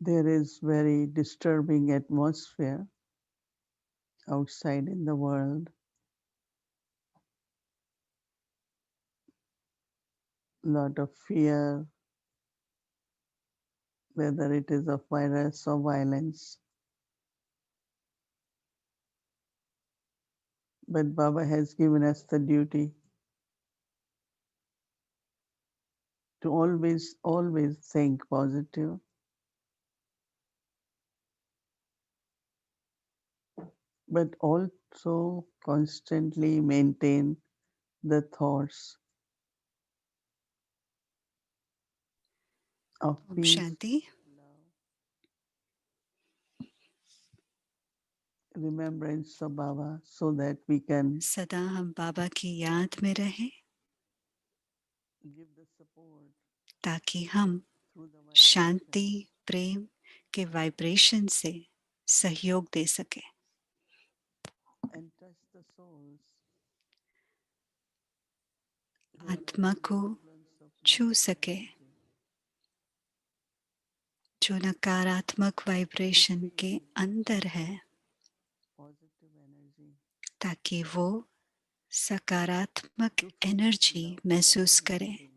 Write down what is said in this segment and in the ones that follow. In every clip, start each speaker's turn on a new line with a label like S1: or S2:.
S1: There is very disturbing atmosphere outside in the world. Lot of fear, whether it is of virus or violence. But Baba has given us the duty to always think positive, but also constantly maintain the thoughts of
S2: Om
S1: peace,
S2: Shanti.
S1: love, remembrance of Baba, so that we can
S2: सदा हम बाबा की याद में रहें
S1: give the support
S2: ताकि हम
S1: through the vibration
S2: शांति प्रेम के vibration से सहयोग दे सके,
S1: and touch the souls who are
S2: आत्मा
S1: under the
S2: को
S1: influence of
S2: छू
S1: negative
S2: सके,
S1: energy
S2: जो नकारात्मक
S1: to
S2: वाइब्रेशन के
S1: feel
S2: अंदर है,
S1: positive energy,
S2: ताकि वो सकारात्मक
S1: to feel
S2: energy
S1: love for other
S2: महसूस
S1: human
S2: करें,
S1: beings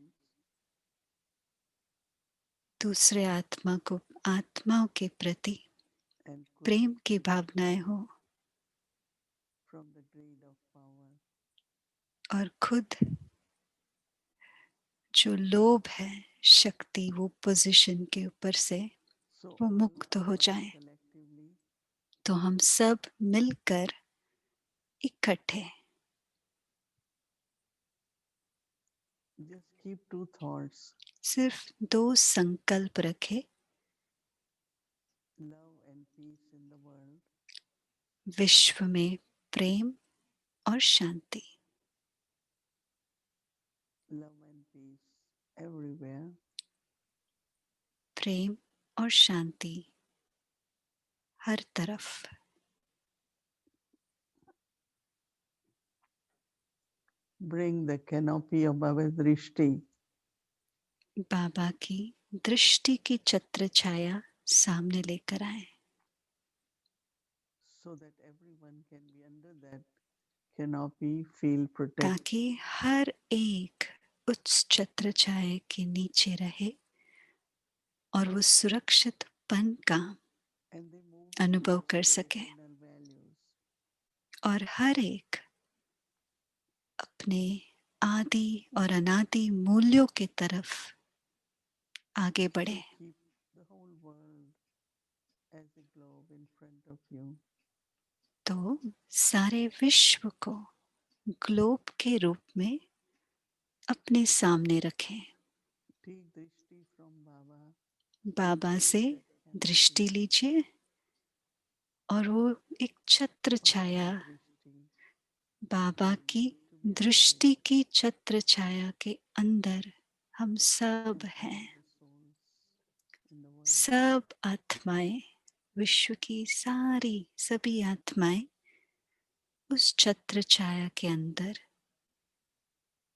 S2: दूसरे आत्माओं के प्रति
S1: and quit
S2: प्रेम की भावनाएं हो
S1: from the greed of power.
S2: और खुद जो लोभ है शक्ति वो पोजीशन के ऊपर से
S1: So
S2: वो
S1: all
S2: मुक्त
S1: of
S2: हो
S1: us
S2: जाए,
S1: collectively
S2: तो हम सब मिलकर इकट्ठे
S1: just keep two thoughts,
S2: सिर्फ दो संकल्प रखें,
S1: love and peace in the world,
S2: विश्व में प्रेम और शांति,
S1: love and peace everywhere,
S2: प्रेम और शांति हर तरफ।
S1: bring the canopy of Baba's Drishti
S2: बाबा की दृष्टि की छत्र छाया सामने लेकर आए,
S1: so that everyone can be under that canopy, feel protected.
S2: ताकि हर एक उस छत्र छाया के नीचे रहे और वो सुरक्षितपन का
S1: And they move
S2: अनुभव
S1: towards
S2: कर
S1: their
S2: सके
S1: eternal values.
S2: और हर एक अपने आदि और अनादि मूल्यों की तरफ आगे बढ़े।
S1: So keep the whole world as a globe in front of you.
S2: तो सारे विश्व को ग्लोब के रूप में अपने सामने रखें,
S1: Take drishti from Baba and
S2: बाबा से
S1: hold that canopy
S2: दृष्टि लीजिए और वो एक छत्र
S1: of
S2: छाया
S1: Baba drishti
S2: बाबा की
S1: together with
S2: दृष्टि की छत्र छाया के अंदर हम सब
S1: and
S2: हैं,
S1: all the souls in the world.
S2: सब आत्माएं, विश्व की सभी आत्माएं उस छत्र छाया के अंदर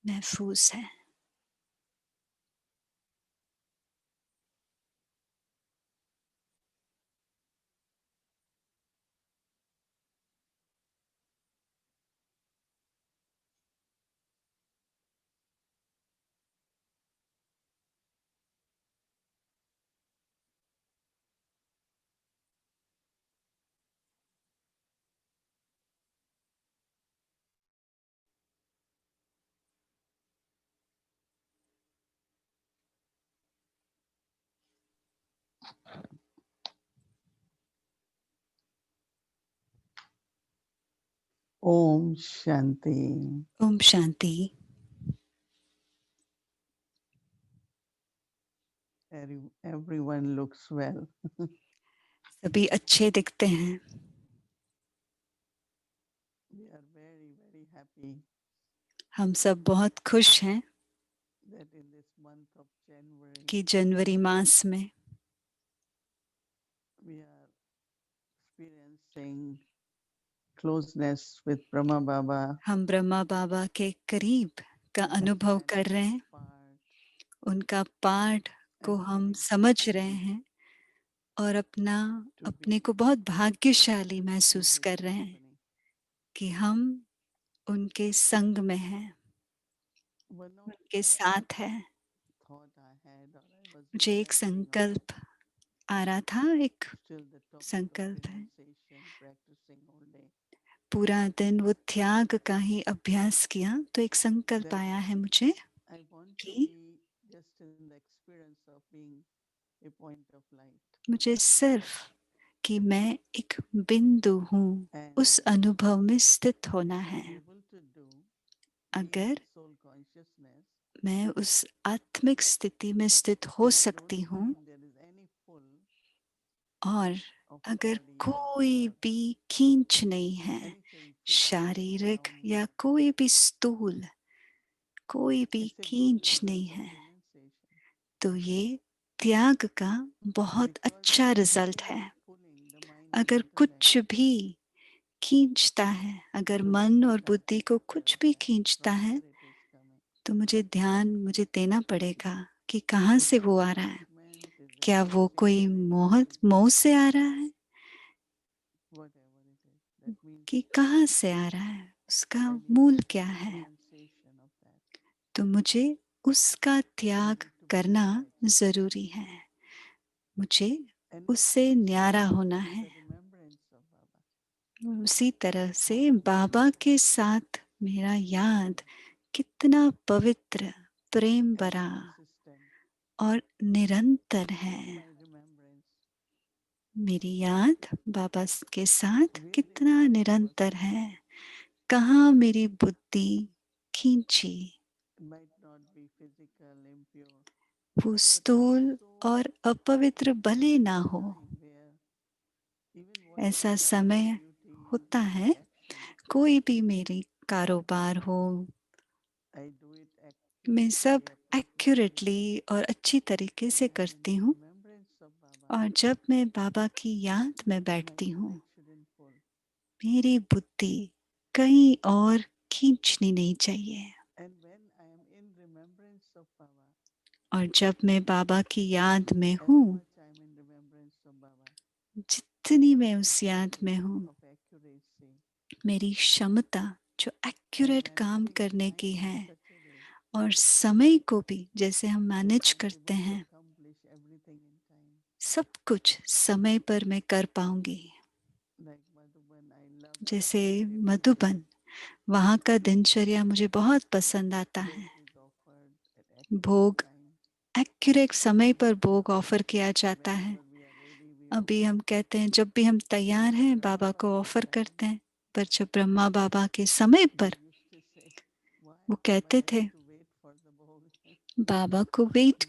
S2: महफूज है।
S1: Om Shanti.
S2: Om Shanti.
S1: Everyone looks well.
S2: सभी अच्छे दिखते हैं।
S1: We are very happy
S2: हम सब बहुत खुश हैं
S1: that in this month of January
S2: कि जनवरी मास में
S1: we are experiencing closeness with Brahma Baba,
S2: हम ब्रह्मा बाबा के करीब का अनुभव कर
S1: understanding
S2: रहे
S1: his
S2: हैं,
S1: part
S2: उनका पाठ को
S1: and
S2: हम
S1: feeling
S2: समझ रहे
S1: fulfilled
S2: हैं और अपने को बहुत भाग्यशाली महसूस कर रहे हैं कि हम उनके संग में हैं, उनके साथ हैं। मुझे एक संकल्प आ रहा था, एक संकल्प है, पूरा दिन वो त्याग का ही अभ्यास किया, तो एक संकल्प आया है मुझे कि मुझे सिर्फ कि मैं एक बिंदु हूँ, उस अनुभव में स्थित होना है। अगर मैं उस आत्मिक स्थिति में स्थित हो सकती हूँ और अगर कोई भी खींच नहीं है, शारीरिक या कोई भी स्थूल, कोई भी खींच नहीं है, तो ये त्याग का बहुत अच्छा रिजल्ट है। अगर कुछ भी खींचता है, अगर मन और बुद्धि को कुछ भी खींचता है, तो मुझे देना पड़ेगा कि कहाँ से वो आ रहा है। क्या वो कोई मोह से आ रहा है कि कहाँ से आ रहा है, उसका मूल क्या है। तो मुझे उसका त्याग करना जरूरी है, मुझे उससे न्यारा होना है। उसी तरह से बाबा के साथ मेरा याद कितना पवित्र, प्रेम भरा और निरंतर है। मेरी याद बाबा के साथ कितना निरंतर है। कहाँ मेरी बुद्धि खींची, वो स्थूल और अपवित्र भले ना हो। ऐसा समय होता है, कोई भी मेरी कारोबार हो, मैं सब एक्यूरेटली और अच्छी तरीके से करती हूँ, और जब मैं बाबा की याद में बैठती हूँ, मेरी बुद्धि कहीं और खींचनी नहीं चाहिए। और जब मैं बाबा की याद में हूँ, जितनी मैं उस याद में हूँ, मेरी क्षमता जो एक्यूरेट काम करने की है, और समय को भी जैसे हम मैनेज करते हैं, सब कुछ समय पर मैं कर पाऊंगी। जैसे मधुबन, वहाँ का दिनचर्या मुझे बहुत पसंद आता है। भोग एक्यूरेट समय पर भोग ऑफर किया जाता है। अभी हम कहते हैं जब भी हम तैयार हैं बाबा को ऑफर करते हैं, पर जब ब्रह्मा बाबा के समय पर वो कहते थे बाबा वेट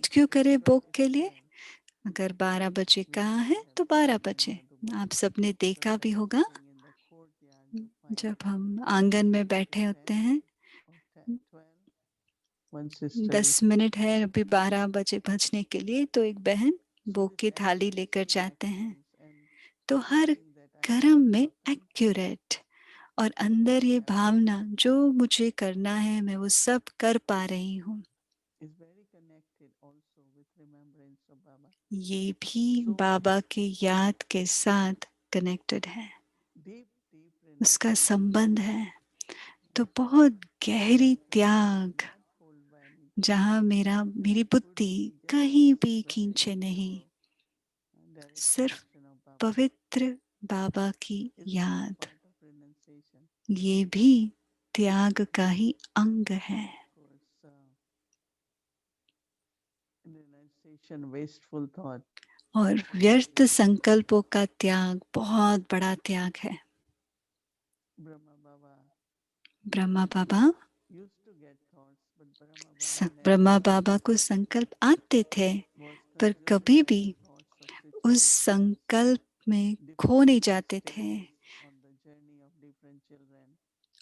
S2: क्यों करे भोग के लिए। अगर 12 बजे कहा है तो 12 बजे। आप सबने देखा भी होगा, जब हम आंगन में बैठे होते हैं, 10 मिनट है अभी 12 बजे बजने के लिए, तो एक बहन भोग की थाली लेकर जाते हैं। तो हर कर्म में एक्यूरेट, और अंदर ये भावना जो मुझे करना है मैं वो सब कर पा रही हूँ, ये भी बाबा की याद के साथ कनेक्टेड है, उसका संबंध है। तो बहुत गहरी त्याग, जहाँ मेरी बुद्धि कहीं भी खींचे नहीं, सिर्फ पवित्र बाबा की याद, ये भी त्याग का ही अंग है। और व्यर्थ संकल्पों का त्याग बहुत बड़ा त्याग है। ब्रह्मा बाबा को संकल्प आते थे, पर कभी भी उस संकल्प में खो नहीं जाते थे।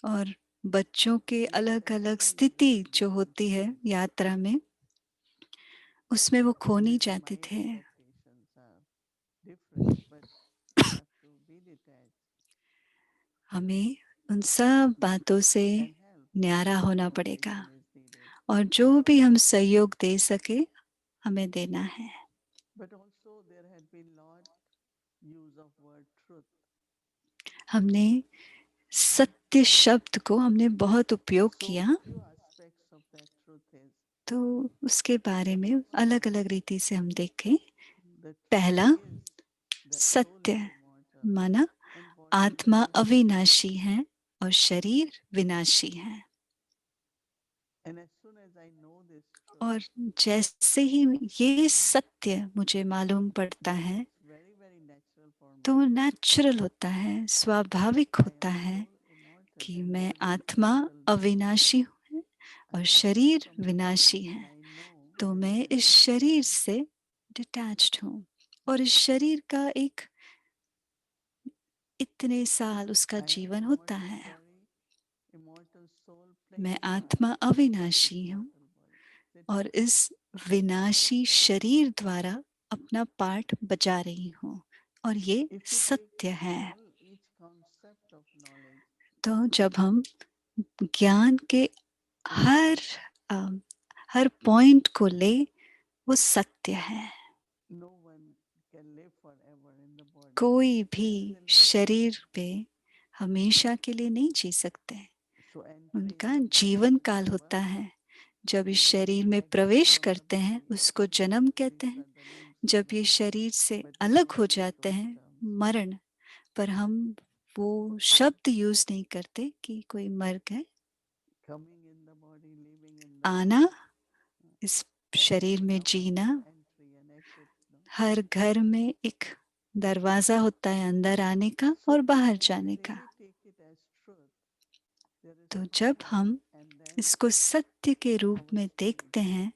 S2: और बच्चों के अलग अलग स्थिति जो होती है यात्रा में, उसमें वो खो नहीं जाते थे। हमें उन सब बातों से न्यारा होना पड़ेगा, और जो भी हम सहयोग दे सके हमें देना है।
S1: use of word truth.
S2: हमने सत्य शब्द को हमने बहुत उपयोग
S1: So
S2: किया,
S1: few aspects of that truth is
S2: तो उसके बारे में अलग अलग रीति से हम देखें.
S1: the truth
S2: पहला,
S1: is that soul
S2: सत्य
S1: is immortal
S2: माना
S1: and body
S2: आत्मा
S1: perishes.
S2: अविनाशी है और शरीर विनाशी है.
S1: And as soon as I know this truth,
S2: और जैसे ही ये सत्य मुझे मालूम पड़ता
S1: then
S2: है,
S1: it's very, very natural for me
S2: तो नेचुरल होता है, स्वाभाविक
S1: that I
S2: होता
S1: am
S2: है
S1: soul immortal
S2: कि
S1: and
S2: मैं
S1: body
S2: आत्मा
S1: mortal.
S2: अविनाशी हूँ
S1: I
S2: और
S1: detach
S2: शरीर
S1: from this
S2: विनाशी
S1: body
S2: है.
S1: and I know
S2: तो
S1: that
S2: मैं
S1: this
S2: इस
S1: is my
S2: शरीर
S1: body.
S2: से डिटैच्ड हूँ और इस शरीर का एक इतने साल उसका
S1: I am
S2: जीवन होता
S1: immortal
S2: है.
S1: body, immortal soul
S2: मैं
S1: playing part
S2: आत्मा
S1: in this
S2: अविनाशी हूँ
S1: mortal body. That's
S2: और
S1: true.
S2: इस विनाशी शरीर द्वारा अपना पार्ट बजा रही हूँ और ये
S1: If we take
S2: सत्य है.
S1: each concept of knowledge,
S2: तो जब हम ज्ञान के हर हर पॉइंट को ले, वो सत्य है.
S1: no one can live forever in the body.
S2: कोई भी
S1: There is a limit.
S2: शरीर पे हमेशा के लिए नहीं जी सकते.
S1: So entry in
S2: उनका
S1: the body
S2: जीवन
S1: is
S2: काल
S1: birth.
S2: होता है. जब इस
S1: And when
S2: शरीर
S1: we
S2: में
S1: exit
S2: प्रवेश
S1: from the
S2: करते हैं,
S1: body,
S2: उसको
S1: then
S2: जन्म कहते
S1: these
S2: हैं.
S1: are the names of
S2: जब
S1: the
S2: ये
S1: body.
S2: शरीर से
S1: But we
S2: अलग
S1: don't
S2: हो
S1: use
S2: जाते
S1: those
S2: हैं,
S1: terms.
S2: मरण, पर हम वो शब्द यूज नहीं करते कि कोई मर गए.
S1: Coming in the body, living in the
S2: आना,
S1: body.
S2: इस
S1: Every
S2: शरीर में
S1: house
S2: Jeena,
S1: has entry and exit. No?
S2: हर घर में एक दरवाजा होता है अंदर आने का
S1: So
S2: और बाहर
S1: when we
S2: जाने का.
S1: really take it as truth, there is
S2: तो
S1: a
S2: जब
S1: moment
S2: हम
S1: and then
S2: इसको सत्य के रूप
S1: our
S2: में
S1: spirit
S2: देखते हैं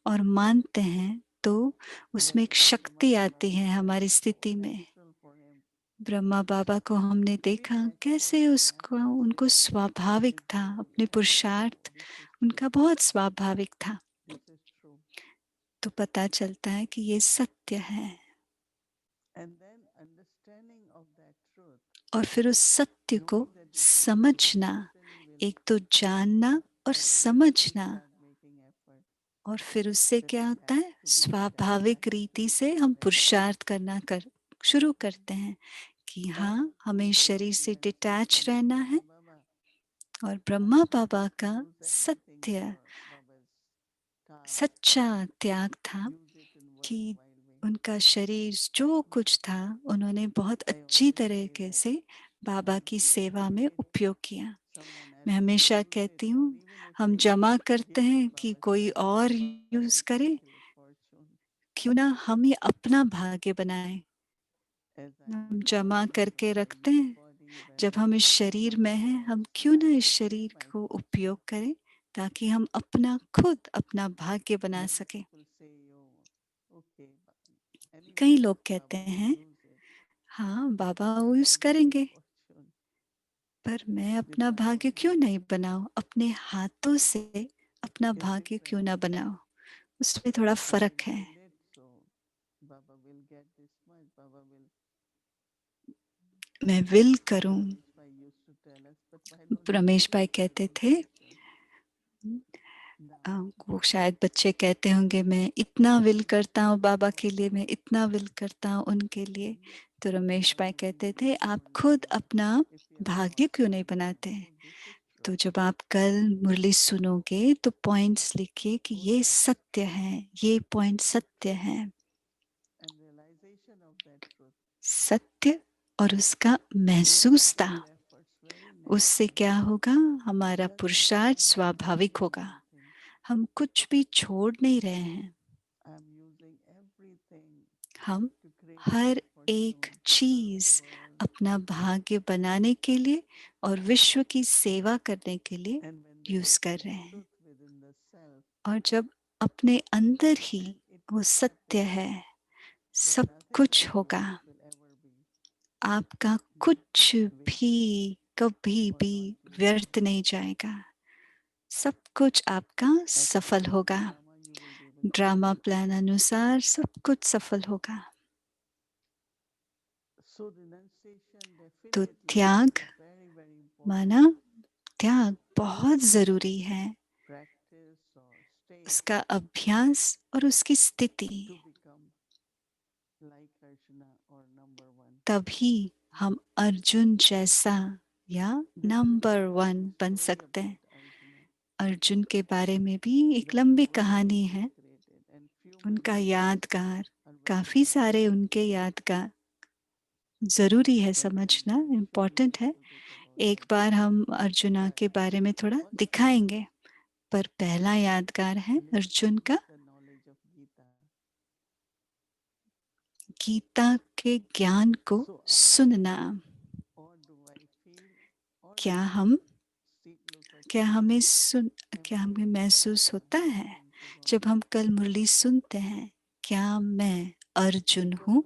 S2: और मानते हैं, तो उसमें एक
S1: that
S2: शक्ति
S1: Brahma
S2: आती है
S1: Baba
S2: हमारी
S1: felt so
S2: स्थिति में.
S1: natural for him.
S2: ब्रह्मा बाबा को हमने
S1: Feel
S2: देखा
S1: that
S2: कैसे
S1: so
S2: उसको उनको
S1: naturally
S2: स्वाभाविक था,
S1: spiritual
S2: अपने
S1: and
S2: पुरुषार्थ
S1: this is
S2: उनका
S1: true.
S2: बहुत स्वाभाविक था.
S1: This is true.
S2: तो पता चलता है कि ये सत्य है.
S1: And then understanding of that truth,
S2: और फिर उस सत्य को
S1: knowing that this is true,
S2: समझना,
S1: naturally will
S2: एक तो जानना और
S1: automatically
S2: समझना,
S1: start making effort
S2: और फिर उससे
S1: that
S2: क्या
S1: I
S2: होता
S1: have
S2: है,
S1: to be detached. I
S2: स्वाभाविक
S1: have to
S2: रीति
S1: be
S2: से हम
S1: detached.
S2: पुरुषार्थ करना शुरू करते हैं कि
S1: And
S2: हाँ, हमें
S1: Brahma
S2: शरीर
S1: Baba's
S2: से डिटैच
S1: realization that
S2: रहना है.
S1: Brahma Baba,
S2: और
S1: I
S2: Brahma
S1: have
S2: Baba
S1: to
S2: का
S1: lose everything
S2: सत्य
S1: for Baba's task,
S2: सच्चा त्याग था
S1: use it in
S2: कि
S1: worthwhile way.
S2: उनका शरीर जो कुछ था, उन्होंने बहुत
S1: I
S2: अच्छी
S1: always say
S2: तरीके
S1: that
S2: से बाबा की
S1: if you
S2: सेवा में
S1: accumulate
S2: उपयोग किया.
S1: someone
S2: मैं
S1: else will
S2: हमेशा
S1: use it,
S2: कहती
S1: or
S2: हूँ,
S1: even if
S2: हम
S1: you
S2: जमा करते
S1: give
S2: हैं
S1: to
S2: कि
S1: Baba's
S2: कोई
S1: service,
S2: और
S1: Baba
S2: यूज
S1: will
S2: करे.
S1: take his fortune.
S2: क्यों ना हम ये अपना भाग्य बनाएं.
S1: As I am
S2: हम जमा
S1: absorbing
S2: करके
S1: Baba in
S2: रखते
S1: this
S2: हैं.
S1: body,
S2: जब
S1: when
S2: हम इस
S1: I
S2: शरीर
S1: come
S2: में हैं,
S1: across,
S2: हम क्यों ना
S1: I
S2: इस
S1: can give
S2: शरीर
S1: my
S2: को
S1: fortune.
S2: उपयोग करें ताकि हम अपना खुद अपना भाग्य बना
S1: Many
S2: सकें.
S1: people say, "Oh, okay, anyway,
S2: कई लोग कहते
S1: Baba will
S2: हैं,
S1: use it."
S2: हाँ,
S1: But
S2: Baba
S1: why
S2: use
S1: I make
S2: करेंगे,
S1: fortune
S2: पर मैं
S1: with
S2: अपना
S1: my
S2: भाग्य
S1: own
S2: क्यों
S1: hands?
S2: नहीं बनाऊं, अपने हाथों से अपना
S1: It's
S2: भाग्य क्यों
S1: different.
S2: ना बनाऊं. उसमें थोड़ा
S1: So I
S2: फर्क है.
S1: willed it, so Baba will get this much. Baba will.
S2: मैं विल
S1: So
S2: करूं.
S1: Ramesh Bhai used to tell us, but why don't you
S2: Ramesh
S1: use
S2: भाई
S1: it
S2: कहते
S1: with
S2: थे,
S1: devotion? Now,
S2: वो शायद बच्चे कहते होंगे, मैं इतना विल करता हूँ बाबा के लिए, मैं इतना विल करता हूँ उनके लिए. तो रमेश भाई
S1: Baba will
S2: कहते
S1: give
S2: थे,
S1: you
S2: आप
S1: more
S2: खुद
S1: later
S2: अपना
S1: if you have
S2: भाग्य
S1: thought
S2: क्यों नहीं
S1: about it.
S2: बनाते.
S1: Oh, this is
S2: तो
S1: true.
S2: जब आप कल मुरली सुनोगे तो पॉइंट्स लिखिए कि
S1: Oh,
S2: ये
S1: that is
S2: सत्य
S1: true.
S2: है, ये पॉइंट सत्य है.
S1: And realization of that truth
S2: सत्य और उसका
S1: will
S2: महसूस
S1: make
S2: था.
S1: our efforts very
S2: उससे
S1: natural.
S2: क्या होगा, हमारा
S1: We are not
S2: पुरुषार्थ स्वाभाविक
S1: sacrificing
S2: होगा.
S1: anything.
S2: हम कुछ भी छोड़ नहीं रहे हैं.
S1: I am using everything
S2: हम
S1: to create my
S2: हर एक
S1: fortune, to serve the
S2: चीज
S1: world.
S2: अपना भाग्य बनाने के लिए और विश्व की सेवा करने के लिए
S1: And when there
S2: use
S1: is
S2: कर
S1: that
S2: रहे हैं.
S1: truth within the self,
S2: और जब अपने अंदर ही
S1: then it
S2: वो
S1: will
S2: सत्य
S1: happen
S2: है,
S1: that
S2: सब
S1: nothing
S2: कुछ
S1: in
S2: होगा.
S1: life will ever be
S2: आपका कुछ भी
S1: wasted
S2: कभी
S1: or
S2: भी
S1: not used.
S2: व्यर्थ नहीं जाएगा. सब कुछ आपका
S1: As
S2: सफल
S1: per
S2: होगा.
S1: drama, you will be able to
S2: drama
S1: use.
S2: Plan अनुसार सब कुछ सफल होगा.
S1: So renunciation
S2: तो
S1: definitely
S2: त्याग
S1: is very, very
S2: माना,
S1: important
S2: त्याग बहुत जरूरी है.
S1: practice or state
S2: उसका अभ्यास और उसकी स्थिति.
S1: to become like Arjuna or number one.
S2: तभी हम अर्जुन जैसा या नंबर 1 बन सकते हैं। अर्जुन के बारे में भी एक लंबी कहानी है, उनका यादगार, काफी सारे उनके यादगार जरूरी है समझना, इम्पोर्टेंट है। एक बार हम अर्जुना के बारे में थोड़ा दिखाएंगे, पर पहला यादगार है अर्जुन का गीता के ज्ञान को सुनना। क्या हमें महसूस होता है जब हम कल मुरली सुनते हैं, क्या मैं अर्जुन हूँ?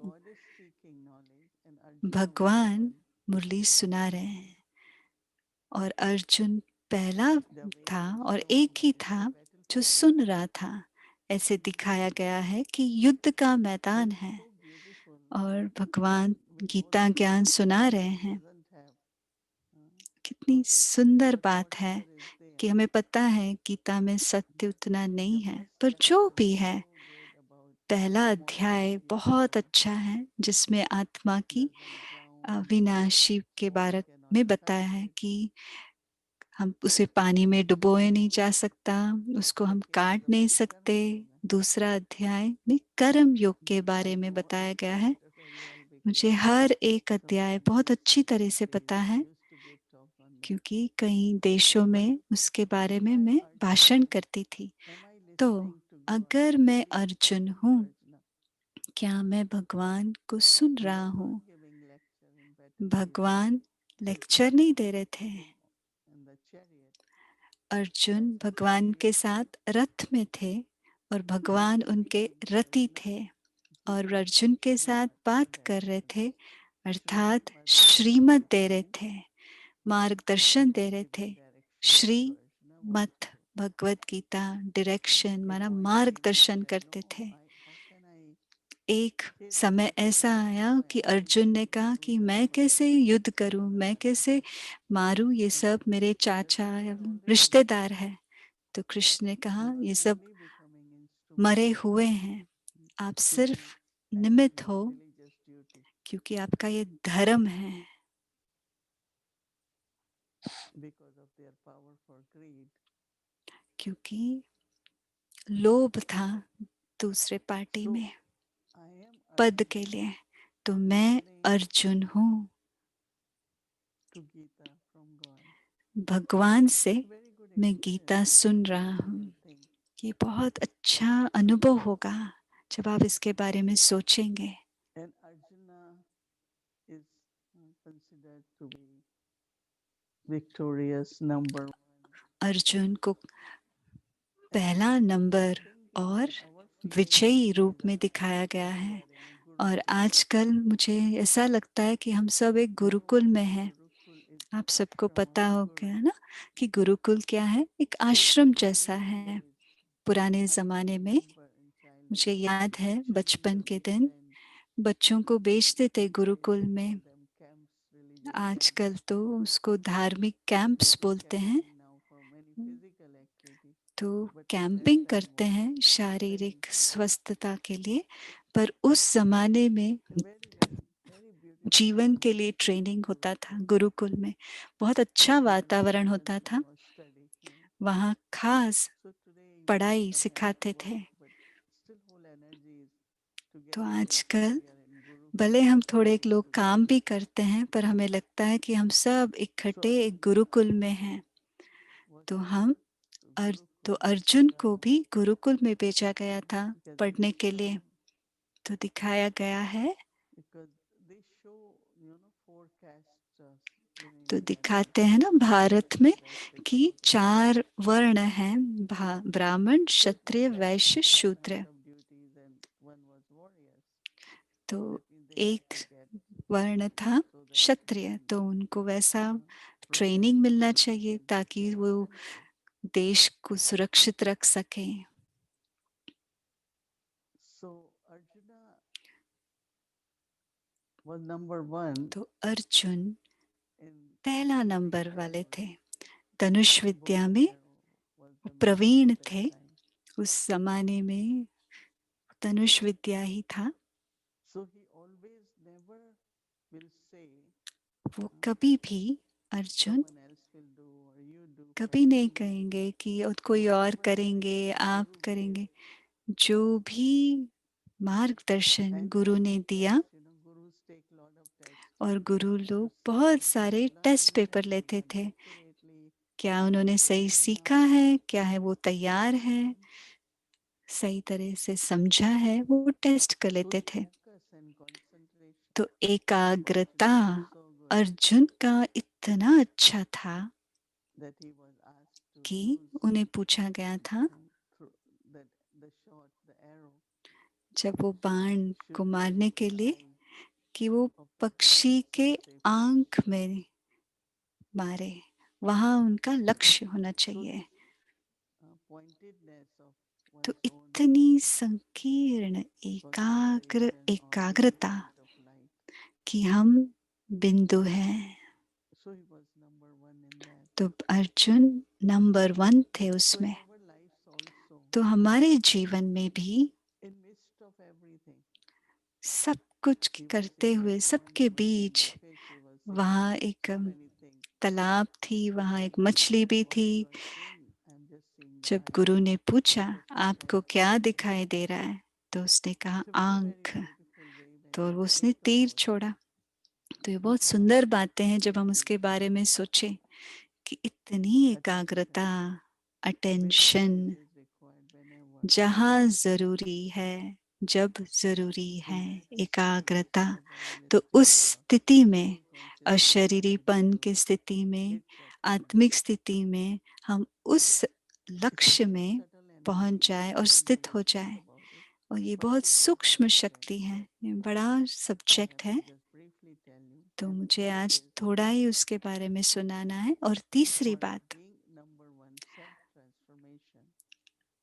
S2: भगवान मुरली सुना रहे हैं और अर्जुन पहला था और एक ही था जो सुन रहा था। ऐसे दिखाया गया है कि युद्ध का मैदान है और भगवान गीता ज्ञान सुना रहे हैं। कितनी सुंदर बात है कि हमें पता है गीता में सत्य उतना नहीं है, पर जो भी है, पहला अध्याय बहुत अच्छा है जिसमें आत्मा की विनाशी के बारे में बताया है कि हम उसे पानी में डुबोए नहीं जा सकता, उसको हम काट नहीं सकते। दूसरा अध्याय में कर्म योग के बारे में बताया गया है। मुझे हर एक अध्याय बहुत अच्छी तरह से पता है क्योंकि कई देशों में उसके बारे में मैं भाषण करती थी। तो अगर मैं अर्जुन हूँ, क्या मैं भगवान को सुन रहा हूँ? भगवान लेक्चर नहीं दे रहे थे। अर्जुन भगवान के साथ रथ में थे और भगवान उनके रथी थे और अर्जुन के साथ बात कर रहे थे, अर्थात श्रीमत दे रहे थे, मार्गदर्शन दे रहे थे। श्री मत भगवत गीता डायरेक्शन माना मार्गदर्शन करते थे। एक समय ऐसा आया कि अर्जुन ने कहा कि मैं कैसे युद्ध करूं, मैं कैसे मारूं, ये सब मेरे चाचा रिश्तेदार है। तो कृष्ण ने कहा ये सब मरे हुए हैं, आप सिर्फ निमित्त हो क्योंकि आपका ये धर्म है। क्योंकि लोभ था दूसरे पार्टी में पद के लिए। तो मैं अर्जुन हूँ भगवान से, मैं गीता सुन रहा हूँ। ये बहुत अच्छा अनुभव होगा जब आप इसके बारे में सोचेंगे। अर्जुन को पहला नंबर और विजयी रूप में दिखाया गया है। और आजकल मुझे ऐसा लगता है कि हम सब एक गुरुकुल में हैं। आप सबको पता होगा ना कि गुरुकुल क्या है? एक आश्रम जैसा है। पुराने जमाने में मुझे याद है बचपन के दिन बच्चों को भेजते थे गुरुकुल में। आजकल तो उसको धार्मिक कैंप्स बोलते हैं। तो कैंपिंग करते हैं शारीरिक स्वस्थता के लिए, पर उस जमाने में जीवन के लिए ट्रेनिंग होता था गुरुकुल में। बहुत अच्छा वातावरण होता था, वहाँ खास पढ़ाई सिखाते थे। तो आजकल भले हम थोड़े लोग काम भी करते हैं, पर हमें लगता है कि हम सब इकट्ठे एक गुरुकुल में हैं। तो अर्जुन को भी गुरुकुल में भेजा गया था पढ़ने के लिए। तो दिखाया गया है, तो दिखाते हैं ना भारत में कि 4 वर्ण हैं, ब्राह्मण क्षत्रिय वैश्य शूद्र। तो एक वर्ण था क्षत्रिय, तो उनको वैसा ट्रेनिंग मिलना चाहिए ताकि वो देश को सुरक्षित रख सके। तो अर्जुन पहला नंबर वाले थे, धनुष विद्या में प्रवीण थे। उस जमाने में धनुष विद्या ही था।
S1: will say
S2: वो कभी भी Arjun
S1: someone else will do or you do for
S2: कभी नहीं
S1: me.
S2: कहेंगे कि और कोई और
S1: Whatever
S2: करेंगे,
S1: direction
S2: आप
S1: Guru
S2: करेंगे।
S1: gave,
S2: जो भी मार्गदर्शन
S1: and
S2: गुरु
S1: then
S2: ने
S1: the
S2: दिया,
S1: test, gurus take lot of tests
S2: और गुरु
S1: to
S2: लोग
S1: see
S2: बहुत
S1: that did
S2: सारे
S1: you
S2: test
S1: learn,
S2: paper
S1: have you
S2: लेते
S1: done
S2: थे।
S1: accurately,
S2: क्या
S1: are
S2: उन्होंने
S1: you
S2: सही
S1: ready
S2: सीखा
S1: enough,
S2: है, क्या है वो
S1: did you
S2: तैयार है,
S1: listen,
S2: सही तरह से समझा है, वो टेस्ट कर
S1: whose
S2: लेते थे।
S1: focus and concentration
S2: तो
S1: of
S2: एकाग्रता
S1: Arjuna was so good
S2: Arjun का इतना अच्छा था
S1: that he was asked to
S2: कि
S1: use
S2: उन्हें पूछा गया था,
S1: through that the shot, the arrow
S2: जब वो बाण को
S1: should go
S2: मारने
S1: into
S2: के
S1: the
S2: लिए,
S1: eye
S2: कि वो
S1: of the
S2: पक्षी
S1: birds
S2: के
S1: once they fly.
S2: आंख में मारे, वहां उनका लक्ष्य होना
S1: So
S2: चाहिए।
S1: this pointedness of
S2: तो
S1: one's own
S2: इतनी संकीर्ण
S1: concentration on one
S2: एकाग्रता
S1: point of light.
S2: कि हम बिंदु हैं।
S1: So he was number one in that.
S2: तो अर्जुन नंबर 1 थे
S1: So in
S2: उसमें।
S1: our lives also,
S2: तो हमारे जीवन में भी
S1: in midst of everything,
S2: सब कुछ
S1: he was
S2: करते
S1: in
S2: हुए,
S1: that pond, he
S2: सबके
S1: was in
S2: beach
S1: the fish, he was in
S2: वहाँ एक
S1: so many things.
S2: तालाब थी, वहाँ एक
S1: And he
S2: मछली
S1: said,
S2: भी
S1: what
S2: थी।
S1: you are seeing, I'm just seeing the
S2: जब
S1: eye.
S2: गुरु ने पूछा,
S1: So he
S2: आपको
S1: said,
S2: क्या
S1: eye.
S2: दिखाई दे रहा है? तो उसने कहा,
S1: It's a very, very
S2: आंख।
S1: beautiful way when
S2: तो
S1: we
S2: उसने
S1: think
S2: तीर
S1: about it.
S2: छोड़ा। तो ये बहुत सुंदर बातें हैं जब हम उसके बारे में सोचें कि इतनी एकाग्रता, attention,
S1: Wherever it is required, whenever.
S2: जहाँ जरूरी है, जब जरूरी
S1: In
S2: है
S1: that state,
S2: एकाग्रता,
S1: the body
S2: तो
S1: is
S2: उस
S1: full
S2: स्थिति में,
S1: full consciousness and
S2: अशरीरीपन की
S1: guru
S2: स्थिति में,
S1: hits that point.
S2: आत्मिक स्थिति में हम उस
S1: It's a
S2: लक्ष्य
S1: very
S2: में
S1: subtle energy
S2: पहुंच जाए और
S1: when
S2: स्थित
S1: we
S2: हो
S1: think
S2: जाए।
S1: about it.
S2: और ये बहुत
S1: Firstly, what
S2: सूक्ष्म
S1: I can
S2: शक्ति है, ये बड़ा
S1: I
S2: सब्जेक्ट
S1: have to
S2: है।
S1: just briefly tell you,
S2: तो
S1: and
S2: मुझे
S1: that
S2: आज
S1: is
S2: थोड़ा ही उसके बारे में सुनाना है। और तीसरी
S1: for
S2: बात,
S1: being number one, self-transformation.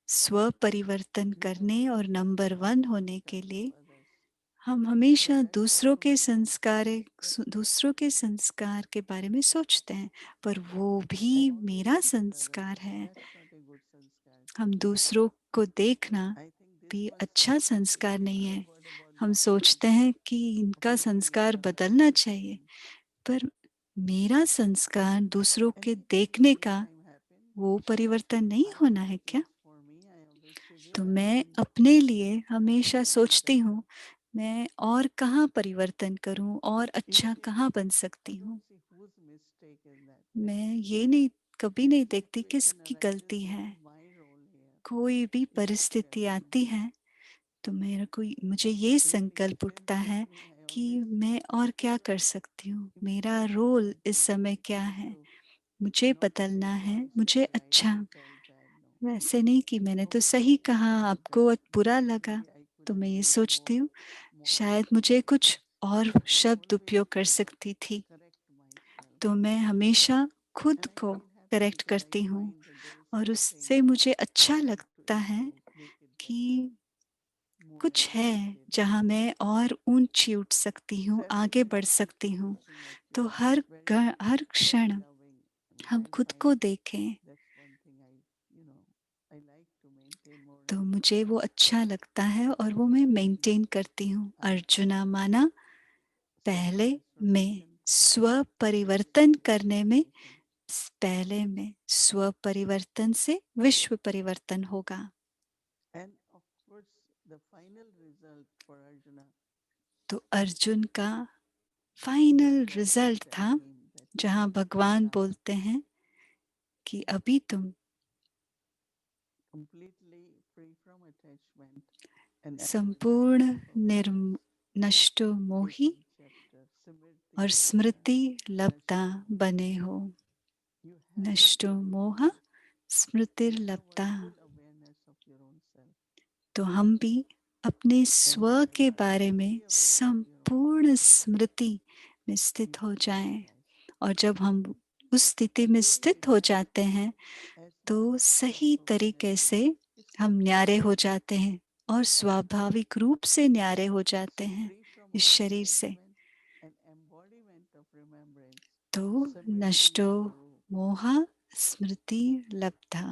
S2: स्व परिवर्तन
S1: We
S2: करने
S1: always
S2: और
S1: think
S2: नंबर
S1: about
S2: 1
S1: the
S2: होने के
S1: success of
S2: लिए
S1: others.
S2: हम
S1: So
S2: हमेशा
S1: that's
S2: दूसरों
S1: also
S2: के
S1: one thing.
S2: दूसरों के संस्कार के बारे में सोचते हैं, पर वो भी
S1: I always
S2: मेरा
S1: look at others,
S2: संस्कार
S1: but
S2: है।
S1: that's not a good sanskar.
S2: हम दूसरों को देखना
S1: I think this
S2: भी
S1: was
S2: अच्छा
S1: something
S2: संस्कार नहीं
S1: I
S2: है।
S1: heard about
S2: हम
S1: Babaji
S2: सोचते हैं कि
S1: of
S2: इनका
S1: looking at
S2: संस्कार
S1: others
S2: बदलना
S1: and
S2: चाहिए,
S1: thinking.
S2: पर मेरा संस्कार दूसरों
S1: And
S2: के
S1: if at the
S2: देखने
S1: same
S2: का
S1: time happens,
S2: वो परिवर्तन नहीं
S1: I
S2: होना है
S1: always
S2: क्या?
S1: ask for me, I always say,
S2: तो
S1: where I
S2: मैं
S1: can
S2: अपने लिए
S1: more
S2: हमेशा
S1: and be
S2: सोचती
S1: better.
S2: हूँ, मैं और कहाँ परिवर्तन करूँ और अच्छा
S1: Even if
S2: कहाँ बन
S1: I
S2: सकती हूँ।
S1: don't see whose mistake is that.
S2: मैं ये नहीं, कभी
S1: Any
S2: नहीं देखती
S1: situation
S2: किसकी
S1: arises,
S2: गलती
S1: what
S2: है।
S1: is my role here?
S2: कोई भी
S1: Is it
S2: परिस्थिति
S1: stepping?
S2: आती है तो मेरे को, मुझे ये
S1: Feeling
S2: संकल्प उठता है
S1: intrinsically, I
S2: कि
S1: always
S2: मैं और क्या
S1: feel
S2: कर सकती हूँ,
S1: if
S2: मेरा
S1: there's
S2: रोल
S1: something
S2: इस
S1: to do,
S2: समय क्या
S1: just
S2: है,
S1: to
S2: मुझे
S1: not
S2: बदलना
S1: say, oh,
S2: है,
S1: I said
S2: मुझे
S1: right,
S2: अच्छा।
S1: you felt bad. No.
S2: वैसे नहीं कि मैंने तो
S1: Okay,
S2: सही
S1: maybe
S2: कहा,
S1: I could
S2: आपको
S1: have,
S2: बुरा लगा,
S1: maybe I could
S2: तो मैं
S1: have
S2: ये
S1: used
S2: सोचती हूँ
S1: more
S2: शायद
S1: words.
S2: मुझे कुछ और
S1: So I
S2: शब्द
S1: always
S2: उपयोग कर सकती थी।
S1: correct myself.
S2: तो मैं हमेशा खुद
S1: And I
S2: को
S1: feel happy
S2: correct
S1: because I
S2: करती हूँ
S1: find that there is
S2: और
S1: something
S2: उससे मुझे
S1: I
S2: अच्छा
S1: like to
S2: लगता है
S1: improve, make it better,
S2: कि
S1: more
S2: कुछ है
S1: elevated.
S2: जहाँ मैं और ऊंची उठ सकती
S1: So
S2: हूँ,
S1: every
S2: आगे बढ़
S1: minute we
S2: सकती
S1: keep
S2: हूँ।
S1: looking at
S2: तो
S1: yours. It's very,
S2: her
S1: very
S2: क्षण
S1: loving, and
S2: हम
S1: I
S2: खुद
S1: find
S2: को देखें,
S1: that's one thing I like to maintain more
S2: तो
S1: and more.
S2: मुझे वो अच्छा लगता है और वो मैं मेंटेन करती हूँ। अर्जुना माना, पहले मैं
S1: Self-transformation,
S2: स्व
S1: vision
S2: परिवर्तन करने में,
S1: transformation.
S2: पहले में स्व परिवर्तन से विश्व परिवर्तन होगा।
S1: And of course, the final result for Arjuna
S2: तो अर्जुन का
S1: where
S2: final
S1: God will
S2: result
S1: tell
S2: था,
S1: him that
S2: जहां भगवान
S1: now
S2: बोलते हैं कि अभी तुम
S1: completely free from attachment and embodiment
S2: संपूर्ण
S1: of awareness.
S2: नष्टो मोही
S1: 18th chapter, Smriti
S2: और
S1: Labda
S2: स्मृति लब्धा
S1: Nashto.
S2: बने हो।
S1: You have
S2: नष्टो मोह स्मृतिर
S1: you have a
S2: लब्धा।
S1: full awareness of your own self.
S2: तो हम भी अपने
S1: And
S2: स्व के
S1: when you
S2: बारे
S1: are
S2: में
S1: fully aware of your own
S2: संपूर्ण
S1: self,
S2: स्मृति में
S1: you
S2: स्थित हो
S1: feel
S2: जाएं।
S1: realized.
S2: और जब हम उस स्थिति
S1: And
S2: में
S1: very
S2: स्थित हो
S1: realized,
S2: जाते हैं
S1: as
S2: तो
S1: soon as
S2: सही
S1: also we
S2: तरीके
S1: mentioned,
S2: से
S1: it's
S2: हम
S1: like
S2: न्यारे हो
S1: freedom.
S2: जाते हैं और स्वाभाविक रूप से न्यारे हो जाते
S1: So
S2: हैं
S1: free from
S2: इस
S1: all
S2: शरीर से।
S1: attachment and embodiment of remembrance.
S2: तो
S1: Samriti
S2: नष्टो
S1: Swarup.
S2: मोह स्मृति लब्धा,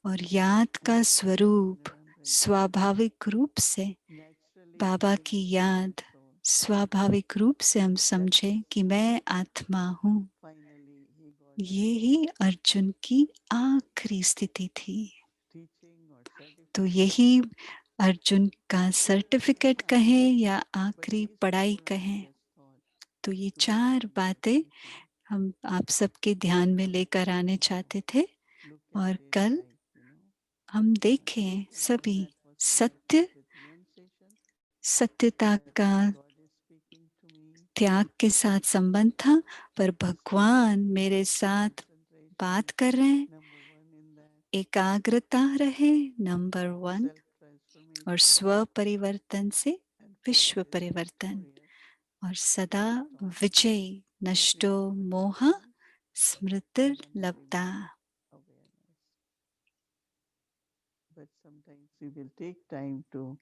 S2: और याद का
S1: Embodiment of
S2: स्वरूप
S1: remembrance.
S2: स्वाभाविक रूप से
S1: Naturally
S2: बाबा की
S1: integrating
S2: याद
S1: soul.
S2: स्वाभाविक रूप से हम समझें कि मैं आत्मा हूँ,
S1: finally he got
S2: ये ही अर्जुन की आखिरी स्थिति थी।
S1: teaching or
S2: तो
S1: certificate.
S2: यही अर्जुन का सर्टिफिकेट कहें या आखिरी पढ़ाई कहें, तो ये 4 बातें हम आप सबके ध्यान में लेकर आने चाहते थे।
S1: Look
S2: और
S1: at it
S2: कल
S1: like,
S2: हम
S1: do
S2: देखें
S1: you know
S2: सभी
S1: that was
S2: सत्य,
S1: connected with renunciation?
S2: सत्यता
S1: That
S2: का
S1: God is speaking to me,
S2: त्याग के साथ संबंध था, पर भगवान मेरे साथ
S1: concentration,
S2: बात कर रहे हैं।
S1: number one in that,
S2: एकाग्रता रहे नंबर 1,
S1: self transformation,
S2: और स्व परिवर्तन से
S1: and
S2: विश्व
S1: forever
S2: परिवर्तन,
S1: victorious,
S2: और सदा
S1: not on
S2: विजय, नष्टो मोह स्मृतिर लब्धा।
S1: awareness. But sometimes we will take time to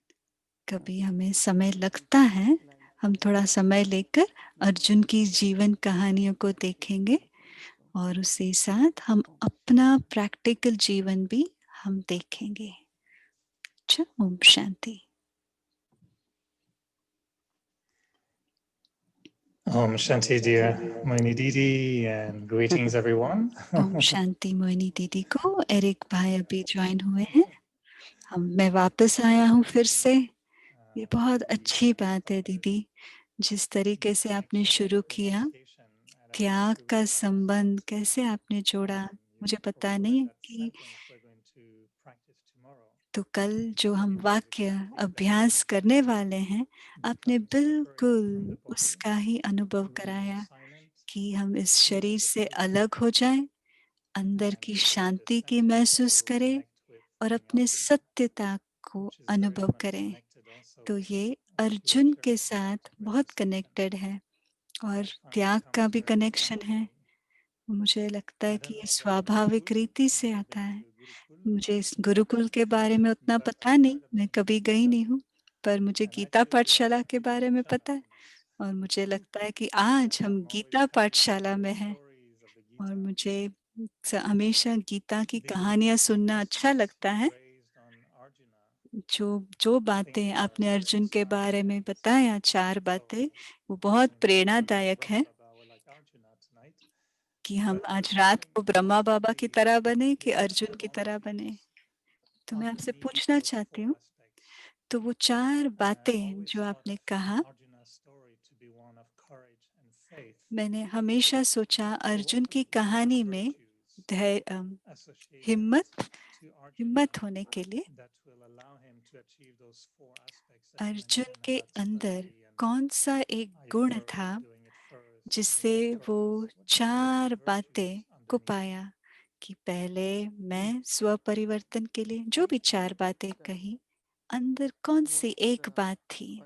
S2: कभी हमें समय लगता है, हम थोड़ा समय लेकर अर्जुन की जीवन कहानियों को देखेंगे, और उसी साथ हम अपना प्रैक्टिकल जीवन भी हम देखेंगे। अच्छा, Om Shanti.
S3: Om Shanti, dear Moini Didi, and greetings everyone.
S2: Om Shanti Mohini दीदी को। एरिक भाई अभी ज्वाइन हुए हैं। मैं वापस आया हूँ फिर से। ये बहुत अच्छी बात है दीदी, जिस तरीके से आपने शुरू किया, त्याग का संबंध कैसे आपने जोड़ा, मुझे पता नहीं कि तो कल जो हम वाक्य अभ्यास करने वाले हैं, आपने बिल्कुल उसका ही अनुभव कराया कि हम इस शरीर से अलग हो जाएं, अंदर की शांति की महसूस करें और अपने सत्यता को अनुभव करें। तो ये अर्जुन के साथ बहुत कनेक्टेड है और त्याग का भी कनेक्शन है। मुझे लगता है कि ये स्वाभाविक रीति से आता है। मुझे इस गुरुकुल के बारे में उतना पता नहीं, मैं कभी गई नहीं हूँ, पर मुझे गीता पाठशाला के बारे में पता है। और मुझे लगता है कि आज हम गीता पाठशाला में हैं, और मुझे हमेशा गीता की कहानियां सुनना अच्छा लगता है। जो जो बातें आपने अर्जुन के बारे में बताया, 4 बातें, वो बहुत प्रेरणादायक है कि हम आज रात को ब्रह्मा बाबा की तरह बने कि अर्जुन की तरह बने। तो मैं आपसे पूछना चाहती हूँ, तो वो 4 बातें जो आपने कहा, मैंने हमेशा सोचा अर्जुन की कहानी में हिम्मत हिम्मत होने के लिए अर्जुन के अंदर कौन सा एक गुण था जिससे वो 4 बातें को पाया कि पहले मैं स्व परिवर्तन के लिए जो भी 4 बातें कही, अंदर कौन सी एक बात थी।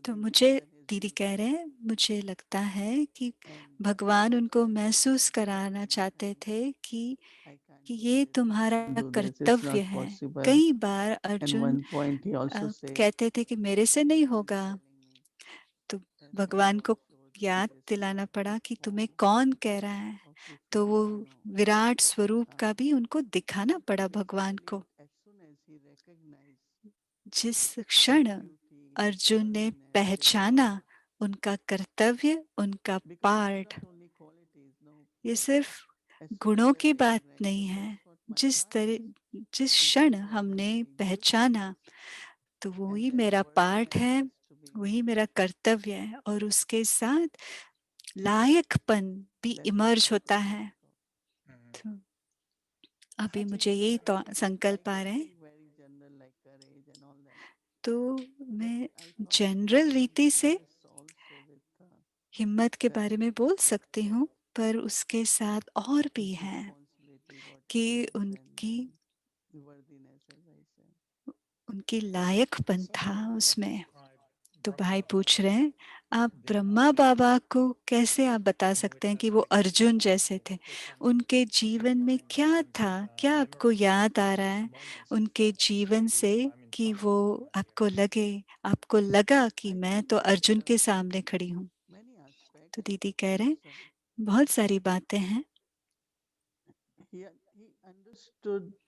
S2: तो मुझे दीदी कह रहे हैं, मुझे लगता है कि भगवान उनको महसूस कराना चाहते थे कि ये तुम्हारा कर्तव्य है। कई बार अर्जुन कहते थे कि मेरे से नहीं होगा, तो भगवान को याद दिलाना पड़ा कि तुम्हें कौन कह रहा है। तो वो विराट स्वरूप का भी उनको दिखाना पड़ा भगवान को। जिस क्षण अर्जुन ने पहचाना उनका कर्तव्य, उनका पार्ट, ये सिर्फ गुणों की बात नहीं है। जिस क्षण हमने पहचाना, तो वही मेरा पार्ट है, वही मेरा कर्तव्य है, और उसके साथ लायकपन भी इमर्ज होता है। तो अभी मुझे यही तो संकल्प आ रहे हैं। तो मैं जनरल रीति से हिम्मत के बारे में बोल सकती हूँ, पर उसके साथ और भी है कि उनकी लायकपन था उसमें। तो भाई पूछ रहे हैं, आप ब्रह्मा बाबा को कैसे आप बता सकते हैं कि वो अर्जुन जैसे थे? उनके जीवन में क्या था? क्या आपको याद आ रहा है उनके जीवन से कि वो आपको लगा कि मैं तो अर्जुन के सामने खड़ी हूँ? तो दीदी कह रहे हैं, बहुत सारी बातें हैं।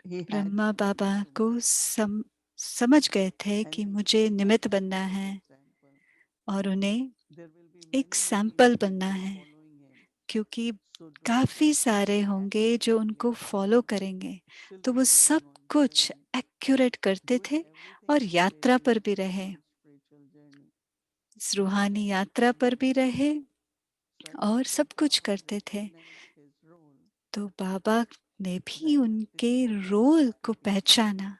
S2: ब्रह्मा बाबा को समझ गए थे कि मुझे निमित्त बनना है और उन्हें एक सैंपल बनना है, क्योंकि काफी सारे होंगे जो उनको फॉलो करेंगे। तो वो सब कुछ एक्यूरेट करते थे और यात्रा पर भी रहे, इस रूहानी यात्रा पर भी रहे और सब कुछ करते थे। तो बाबा ने भी उनके रोल को पहचाना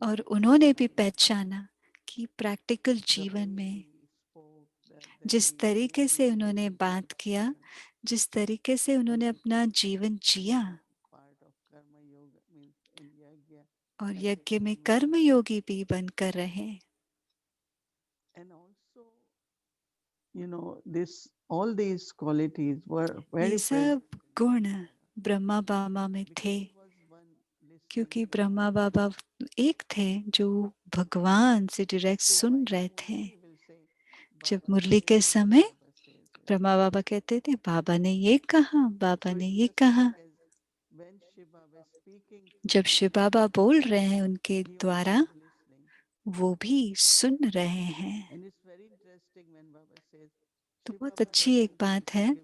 S2: और उन्होंने भी पहचाना कि प्रैक्टिकल जीवन में जिस तरीके से उन्होंने बात किया, जिस तरीके से उन्होंने अपना जीवन जिया, और यज्ञ में कर्मयोगी भी बनकर रहे। ये सब गुण ब्रह्मा बाबा में थे, क्योंकि ब्रह्मा बाबा एक थे जो भगवान से डायरेक्ट सुन रहे थे। जब मुरली के समय ब्रह्मा बाबा कहते थे, बाबा ने ये कहा, बाबा ने ये कहा। जब शिव बाबा बोल रहे हैं उनके द्वारा, वो भी सुन रहे हैं। तो बहुत अच्छी एक बात है।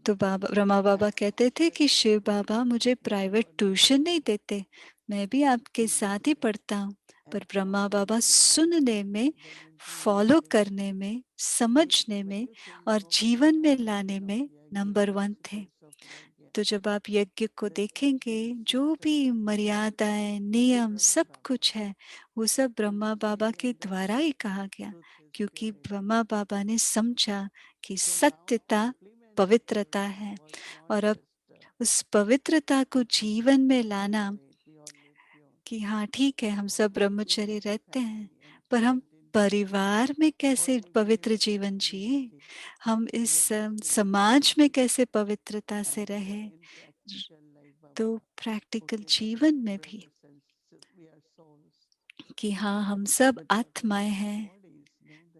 S2: तो बाबा ब्रह्मा बाबा कहते थे कि शिव बाबा मुझे प्राइवेट ट्यूशन नहीं देते, मैं भी आपके साथ ही पढ़ता हूँ। पर ब्रह्मा बाबा सुनने में, फॉलो करने में, समझने में और जीवन में लाने में नंबर 1 थे। तो जब आप यज्ञ को देखेंगे, जो भी मर्यादाएं, नियम, सब कुछ है, वो सब ब्रह्मा बाबा के द्वारा ही कहा गया, क्योंकि ब्रह्मा बाबा ने समझा कि सत्यता पवित्रता है। और अब उस पवित्रता को जीवन में लाना कि हाँ ठीक है, हम सब ब्रह्मचर्य रहते हैं, पर हम परिवार में कैसे पवित्र जीवन जिए, हम इस समाज में कैसे पवित्रता से रहे। तो प्रैक्टिकल जीवन में भी कि हाँ हम सब आत्माएं हैं,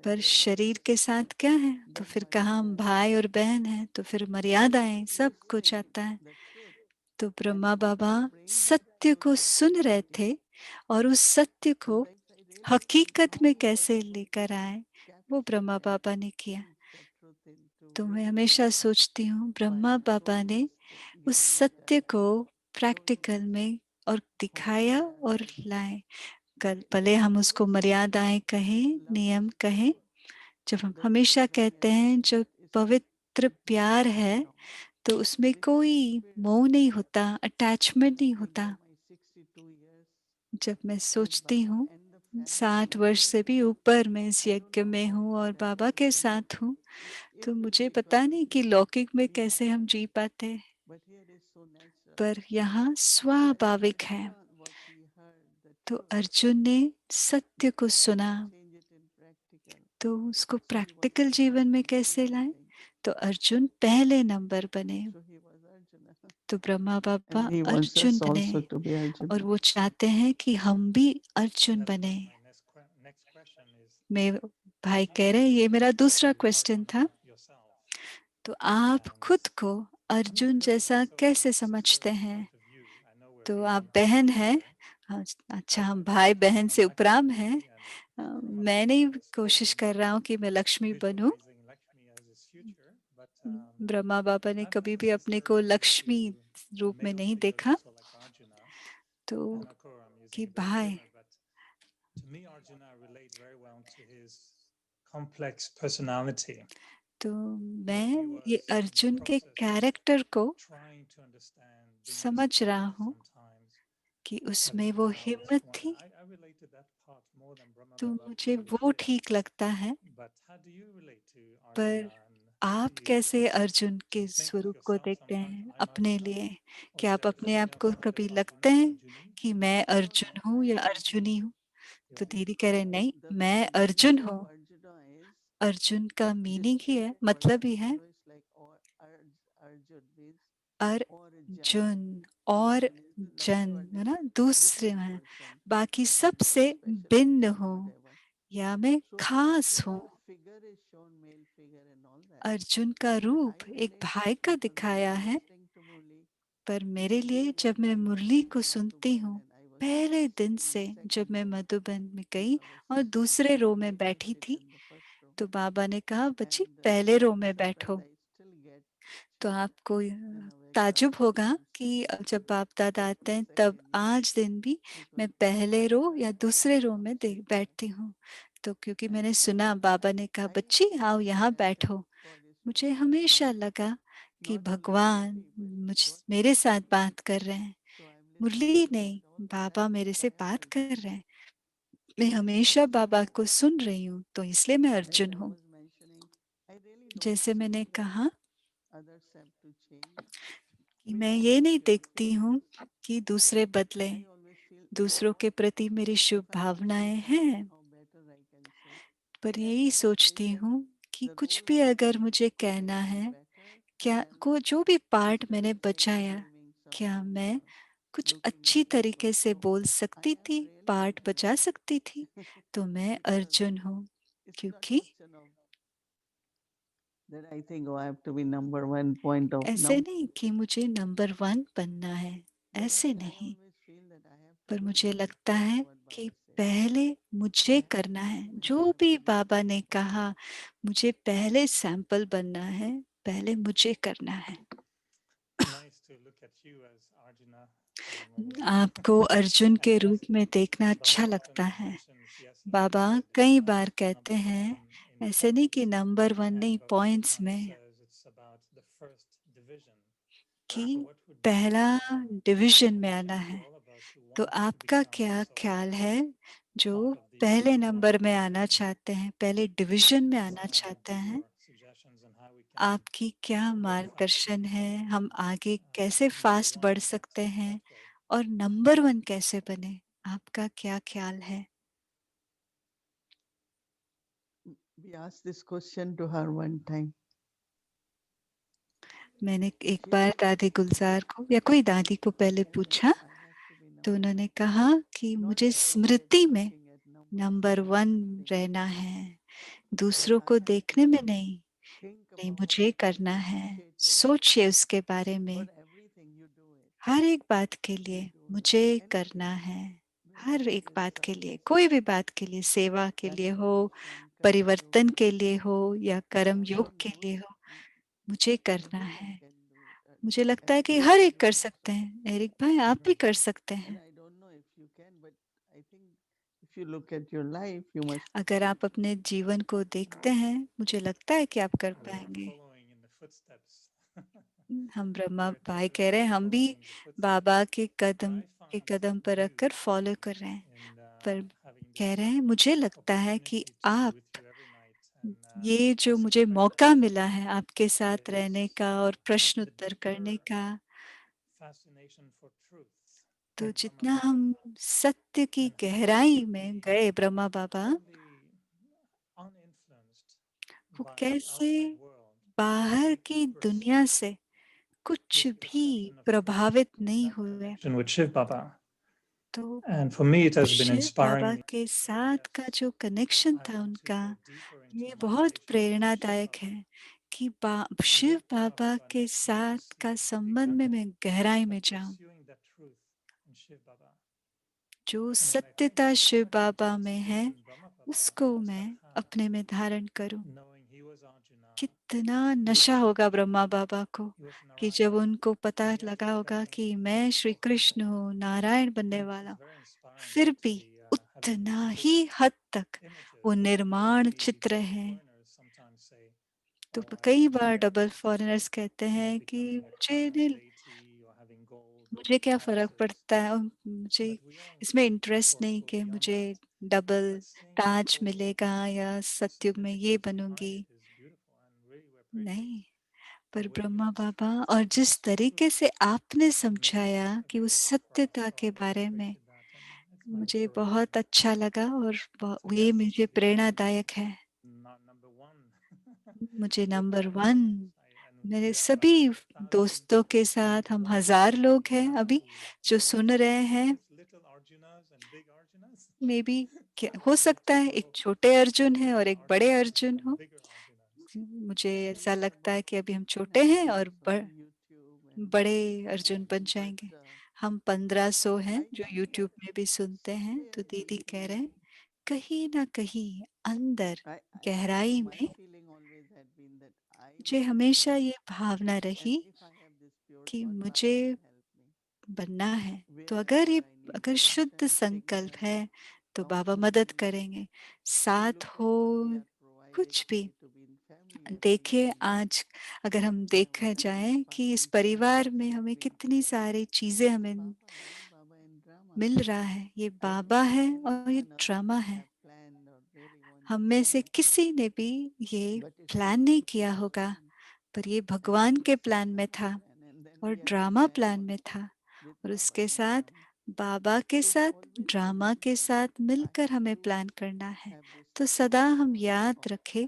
S2: पर शरीर के साथ क्या है, तो फिर कहाँ हम भाई और बहन हैं, तो फिर मर्यादाएं, सब कुछ आता है। तो ब्रह्मा बाबा सत्य को सुन रहे थे और उस सत्य को हकीकत में कैसे लेकर आए, वो ब्रह्मा बाबा ने किया। तो मैं हमेशा सोचती हूँ, ब्रह्मा बाबा ने उस सत्य को प्रैक्टिकल में और दिखाया और लाए। कल भले हम उसको मर्यादाएं कहें, नियम कहें, जब हम हमेशा कहते हैं जो पवित्र प्यार है, तो उसमें कोई मोह नहीं होता, अटैचमेंट नहीं होता। जब मैं सोचती हूँ 60 वर्ष से भी ऊपर मैं इस यज्ञ में हूँ और बाबा के साथ हूँ, तो मुझे पता नहीं कि लौकिक में कैसे हम जी पाते हैं, पर यहाँ स्वाभाविक है। तो अर्जुन ने सत्य को सुना, तो उसको प्रैक्टिकल जीवन में कैसे लाए, तो अर्जुन पहले नंबर बने। तो ब्रह्मा बाबा अर्जुन बने और वो चाहते हैं कि हम भी अर्जुन बने। मैं भाई कह रहे हैं, ये मेरा दूसरा क्वेश्चन था। तो आप खुद को अर्जुन जैसा कैसे समझते हैं? तो आप बहन हैं, अच्छा हम भाई बहन से उपराम हैं। मैं नहीं कोशिश कर रहा हूँ कि मैं लक्ष्मी बनूं। ब्रह्मा बाबा ने कभी भी अपने को लक्ष्मी रूप में नहीं देखा। तो कि भाई, तो मैं ये अर्जुन के कैरेक्टर को समझ रहा हूँ कि उसमें वो हिम्मत थी, तो मुझे वो ठीक लगता है। पर आप कैसे अर्जुन के स्वरूप को देखते हैं अपने लिए? क्या आप अपने आप को कभी लगते हैं कि मैं अर्जुन हूँ या अर्जुनी हूँ? तो दीदी कह रहे नहीं, मैं अर्जुन हूँ। अर्जुन का मीनिंग ही है, मतलब ही है अर्जुन और जन, है ना, दूसरे हैं, बाकी सबसे भिन्न हूँ या मैं खास हूँ। अर्जुन का रूप एक भाई का दिखाया है, पर मेरे लिए जब मैं मुरली को सुनती हूँ, पहले दिन से जब मैं मधुबन में गई और दूसरे रो में बैठी थी, तो बाबा ने कहा, बच्ची पहले रो में बैठो। तो आपको ताज्जुब होगा कि जब बाप दादा आते हैं तब आज दिन भी मैं पहले रो या दूसरे रो में बैठती हूँ। तो क्योंकि मैंने सुना बाबा ने कहा, बच्ची आओ यहाँ बैठो, मुझे हमेशा लगा कि भगवान मेरे साथ बात कर रहे हैं। मुरली नहीं, बाबा मेरे से बात कर रहे हैं। मैं हमेशा बाबा को सुन रही हूँ, तो इसलिए मैं अर्जुन हूँ। जैसे मैंने कहा कि मैं ये नहीं देखती हूँ कि दूसरे बदले, दूसरों के प्रति मेरी शुभ भावनाएं हैं, पर यही सोचती हूँ कि कुछ भी अगर मुझे कहना है, क्या को जो भी पार्ट मैंने बजाया, क्या मैं कुछ अच्छी तरीके से बोल सकती थी, पार्ट बजा सकती थी, तो मैं अर्जुन हूँ। क्योंकि ऐसे नहीं कि मुझे नंबर 1 बनना है, ऐसे नहीं, पर मुझे लगता है कि पहले मुझे करना है। जो भी बाबा ने कहा, मुझे पहले सैंपल बनना है, पहले मुझे करना है।
S3: Nice to look at you as Arjuna.
S2: आपको अर्जुन के रूप में देखना अच्छा लगता है। बाबा कई बार कहते हैं, ऐसे नहीं कि नंबर 1 नहीं, पॉइंट्स में, कि पहला डिवीजन में आना है। तो आपका क्या ख्याल है जो पहले नंबर में आना चाहते हैं, पहले डिवीजन में आना चाहते हैं? आपकी क्या मार्गदर्शन है? हम आगे कैसे फास्ट बढ़ सकते हैं और नंबर 1 कैसे बने? आपका क्या ख्याल है?
S1: We asked this question to her one time.
S2: मैंने एक बार दादी गुलजार को या कोई दादी को पहले पूछा, तो उन्होंने कहा कि मुझे स्मृति में नंबर 1 रहना है, दूसरों को देखने में नहीं, नहीं मुझे करना है। सोचिए उसके बारे में, हर एक बात के लिए मुझे करना है, हर एक बात के लिए, कोई भी बात के लिए, सेवा के लिए हो, परिवर्तन के लिए हो या कर्म योग के लिए हो, मुझे करना है। मुझे लगता है कि हर एक कर सकते हैं। एरिक भाई, आप भी कर सकते हैं। अगर आप अपने जीवन को देखते हैं, मुझे लगता है कि आप कर पाएंगे। हम ब्रह्मा भाई कह रहे हैं, हम भी बाबा के कदम पर रखकर फॉलो कर रहे हैं, पर कह रहे हैं मुझे लगता है कि आप, ये जो मुझे मौका मिला है आपके साथ रहने का और प्रश्न उत्तर करने का, तो जितना हम सत्य की गहराई में गए ब्रह्मा बाबा, वो कैसे बाहर की दुनिया से कुछ भी प्रभावित नहीं हुए।
S3: with Shiv Baba.
S2: तो
S3: And for me, it has been
S2: Shiv Baba
S3: inspiring.
S2: के साथ का जो कनेक्शन था उनका, ये बहुत प्रेरणादायक है कि शिव बाबा के साथ का संबंध में मैं गहराई में जाऊं। जो सत्यता शिव बाबा में है, उसको मैं अपने में धारण करूं। कितना नशा होगा ब्रह्मा बाबा को कि जब उनको पता लगा होगा कि मैं श्री कृष्ण हूँ, नारायण बनने वाला हूँ, फिर भी उतना ही हद तक वो निर्माण चित्र है। तो कई बार डबल फॉरेनर्स कहते हैं कि मुझे क्या फर्क पड़ता है, और मुझे इसमें इंटरेस्ट नहीं कि मुझे डबल ताज मिलेगा या सतयुग में ये बनूंगी, नहीं। पर ब्रह्मा बाबा, और जिस तरीके से आपने समझाया कि उस सत्यता के बारे में, मुझे बहुत अच्छा लगा और ये मुझे प्रेरणादायक है। मुझे नंबर 1, मेरे सभी दोस्तों के साथ, हम 1000 लोग हैं अभी जो सुन रहे हैं, मे बी हो सकता है एक छोटे अर्जुन है और एक बड़े अर्जुन हो। मुझे ऐसा लगता है कि अभी हम छोटे हैं और बड़े अर्जुन बन जाएंगे। हम 1500 हैं जो यूट्यूब में भी सुनते हैं। तो दीदी कह रहे हैं कहीं ना कहीं अंदर गहराई में मुझे हमेशा ये भावना रही कि मुझे बनना है। तो अगर शुद्ध संकल्प है तो बाबा मदद करेंगे, साथ हो कुछ भी। देखिए आज अगर हम देखा जाए कि इस परिवार में हमें कितनी सारी चीजें हमें मिल रहा है, ये बाबा है और ये ड्रामा है। हम में से किसी ने भी ये प्लान नहीं किया होगा, पर ये भगवान के प्लान में था और ड्रामा प्लान में था। और उसके साथ बाबा के साथ ड्रामा के साथ मिलकर हमें प्लान करना है। तो सदा हम याद रखें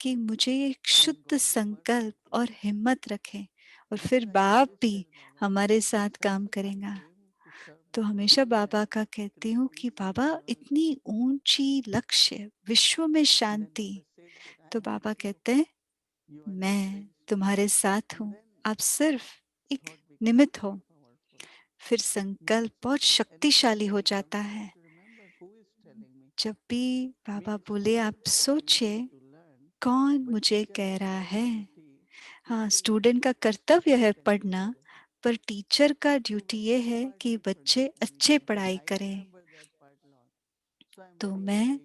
S2: कि मुझे एक शुद्ध संकल्प और हिम्मत रखें, और फिर बाप भी हमारे साथ काम करेगा। तो हमेशा बाबा का कहती हूँ कि बाबा इतनी ऊंची लक्ष्य, विश्व में शांति। तो बाबा कहते हैं मैं तुम्हारे साथ हूँ, आप सिर्फ एक निमित्त हो। फिर संकल्प बहुत शक्तिशाली हो जाता है। जब भी बाबा बोले आप सोचिए कौन मुझे कह रहा है। हाँ, स्टूडेंट का कर्तव्य है पढ़ना, पर टीचर का ड्यूटी ये है कि बच्चे अच्छे पढ़ाई करें। तो मैं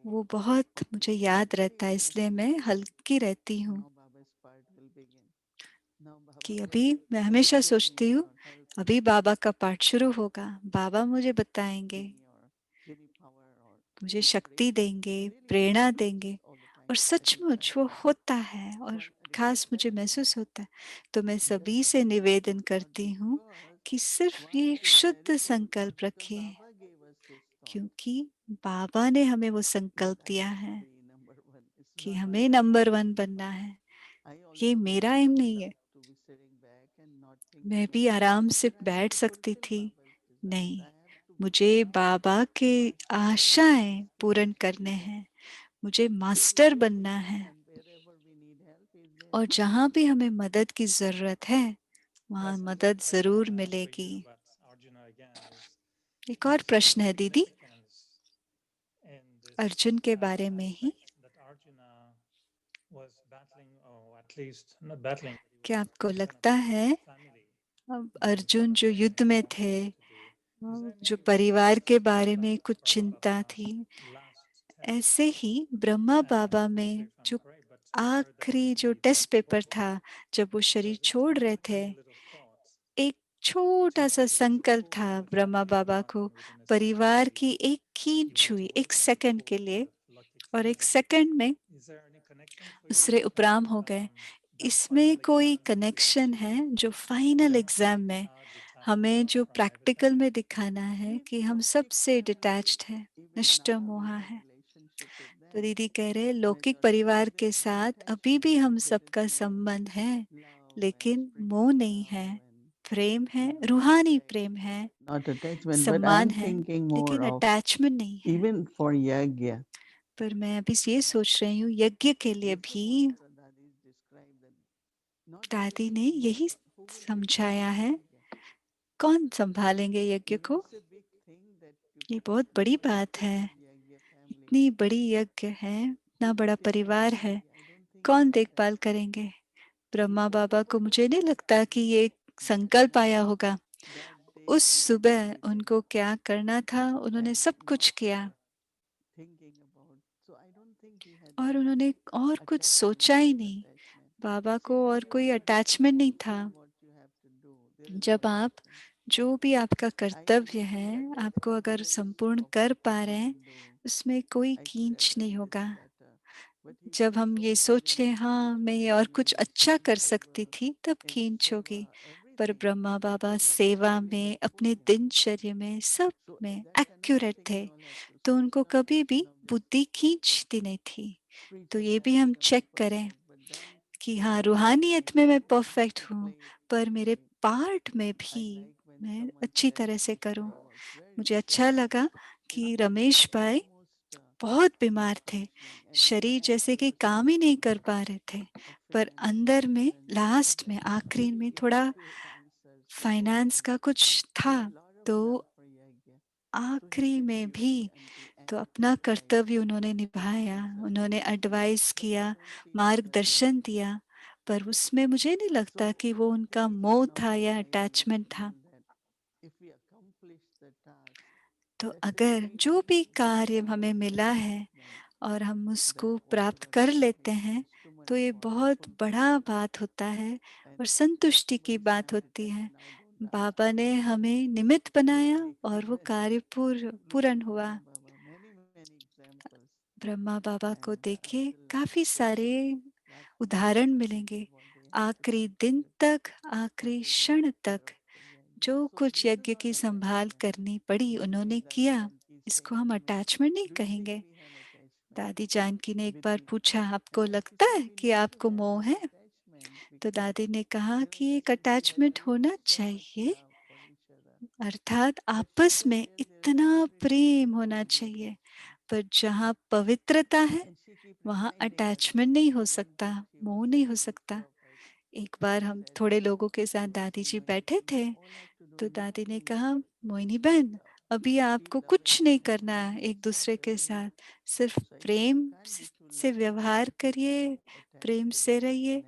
S2: वो बहुत मुझे याद रहता है, इसलिए मैं हल्की रहती हूँ कि अभी मैं हमेशा सोचती हूँ अभी बाबा का पाठ शुरू होगा, बाबा मुझे बताएंगे, मुझे शक्ति देंगे, प्रेरणा देंगे। और सचमुच वो होता है और खास मुझे महसूस होता है। तो मैं सभी से निवेदन करती हूँ कि सिर्फ ये एक शुद्ध संकल्प रखिए, क्योंकि बाबा ने हमें वो संकल्प दिया है कि हमें नंबर 1 बनना है। ये मेरा एम नहीं है। मैं भी आराम से बैठ सकती थी, नहीं, मुझे बाबा के आशाएं पूर्ण करने हैं, मुझे मास्टर बनना है। और जहाँ भी हमें मदद की जरूरत है वहाँ मदद जरूर मिलेगी। एक और प्रश्न है दीदी अर्जुन के बारे में ही। क्या आपको लगता है अब अर्जुन जो युद्ध में थे, जो परिवार के बारे में कुछ चिंता थी, ऐसे ही ब्रह्मा बाबा में जो आखिरी जो टेस्ट पेपर था, जब वो शरीर छोड़ रहे थे, एक छोटा सा संकल्प था ब्रह्मा बाबा को, परिवार की एक खींच हुई एक सेकंड के लिए, और एक सेकंड में दूसरे उपराम हो गए। इसमें कोई कनेक्शन है जो फाइनल एग्जाम में हमें जो प्रैक्टिकल में दिखाना है कि हम सबसे डिटैच्ड है, निष्ठ मोहा है। तो दीदी कह रहे लौकिक परिवार के साथ अभी भी हम सबका संबंध है, लेकिन मोह नहीं है, प्रेम है, रूहानी प्रेम है,
S1: not attachment, but
S2: सम्मान
S1: I'm
S2: है,
S1: thinking more
S2: लेकिन
S1: of
S2: अटैचमेंट नहीं है।
S1: even for yagya.
S2: पर मैं अभी ये सोच रही हूँ यज्ञ के लिए भी दादी ने यही समझाया है, कौन संभालेंगे यज्ञ को। ये बहुत बड़ी बात है, इतनी बड़ी यज्ञ है, इतना बड़ा परिवार है, कौन देखभाल करेंगे। ब्रह्मा बाबा को मुझे नहीं लगता कि ये संकल्प आया होगा। उस सुबह उनको क्या करना था उन्होंने सब कुछ किया, और उन्होंने और कुछ सोचा ही नहीं। बाबा को और कोई अटैचमेंट नहीं था। जब आप जो भी आपका कर्तव्य है आपको अगर संपूर्ण कर पा रहे हैं, उसमें कोई खींच नहीं होगा। जब हम ये सोचे हाँ मैं ये और कुछ अच्छा कर सकती थी, तब खींच होगी। पर ब्रह्मा बाबा सेवा में, अपने दिनचर्या में, सब में एक्यूरेट थे, तो उनको कभी भी बुद्धि खींचती नहीं थी। तो ये भी हम चेक करें कि हाँ रूहानियत में मैं परफेक्ट हूँ, पर मेरे पार्ट में भी मैं अच्छी तरह से करूँ। मुझे अच्छा लगा कि रमेश भाई बहुत बीमार थे, शरीर जैसे कि काम ही नहीं कर पा रहे थे, पर अंदर में लास्ट में आखिरी में थोड़ा फाइनेंस का कुछ था, तो आखिरी में भी तो अपना कर्तव्य उन्होंने निभाया, उन्होंने एडवाइस किया, मार्गदर्शन दिया, पर उसमें मुझे नहीं लगता कि वो उनका मोह था या अटैचमेंट था। तो अगर जो भी कार्य हमें मिला है और हम उसको प्राप्त कर लेते हैं, तो ये बहुत बड़ा बात होता है और संतुष्टि की बात होती है। बाबा ने हमें निमित्त बनाया और वो कार्य पूर्ण हुआ। ब्रह्मा बाबा को देखिए, काफी सारे उदाहरण मिलेंगे। आखिरी दिन तक, आखिरी क्षण तक जो कुछ यज्ञ की संभाल करनी पड़ी उन्होंने किया। इसको हम अटैचमेंट नहीं कहेंगे। दादी जानकी ने एक बार पूछा, आपको लगता है कि आपको मोह है? तो दादी ने कहा कि एक अटैचमेंट होना चाहिए, अर्थात आपस में इतना प्रेम होना चाहिए। पर जहाँ पवित्रता है, वहाँ अटैचमेंट नहीं हो सकता, मोह नहीं हो सकता। एक बार हम थोड़े लोगों के साथ दादी जी बैठे थे, तो दादी ने कहा, मोहिनी बहन, अभी आपको कुछ नहीं करना है एक दूसरे के साथ, सिर्फ प्रेम से व्यवहार करिए, प्रेम से रहिए।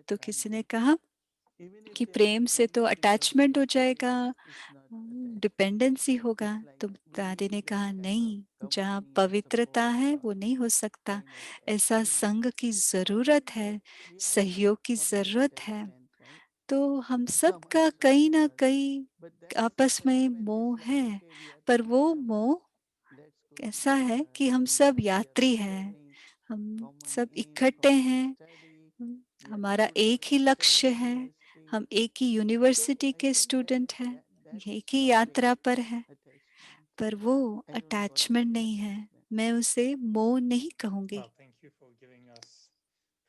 S2: तो किसी ने कहा कि प्रेम से तो अटैचमेंट हो जाएगा, डिपेंडेंसी होगा। तो दादी ने कहा, नहीं, जहाँ पवित्रता है वो नहीं हो सकता। ऐसा संग की जरूरत है, सहयोग की जरूरत है। तो हम सब का कहीं ना कहीं आपस में मोह है, पर वो मोह ऐसा है कि हम सब यात्री हैं, हम सब इकट्ठे हैं, हमारा एक ही लक्ष्य है, हम एक ही यूनिवर्सिटी के स्टूडेंट हैं, एक ही यात्रा पर है, पर वो अटैचमेंट नहीं है। मैं उसे मोह नहीं कहूंगी।
S3: Well, thank you for giving us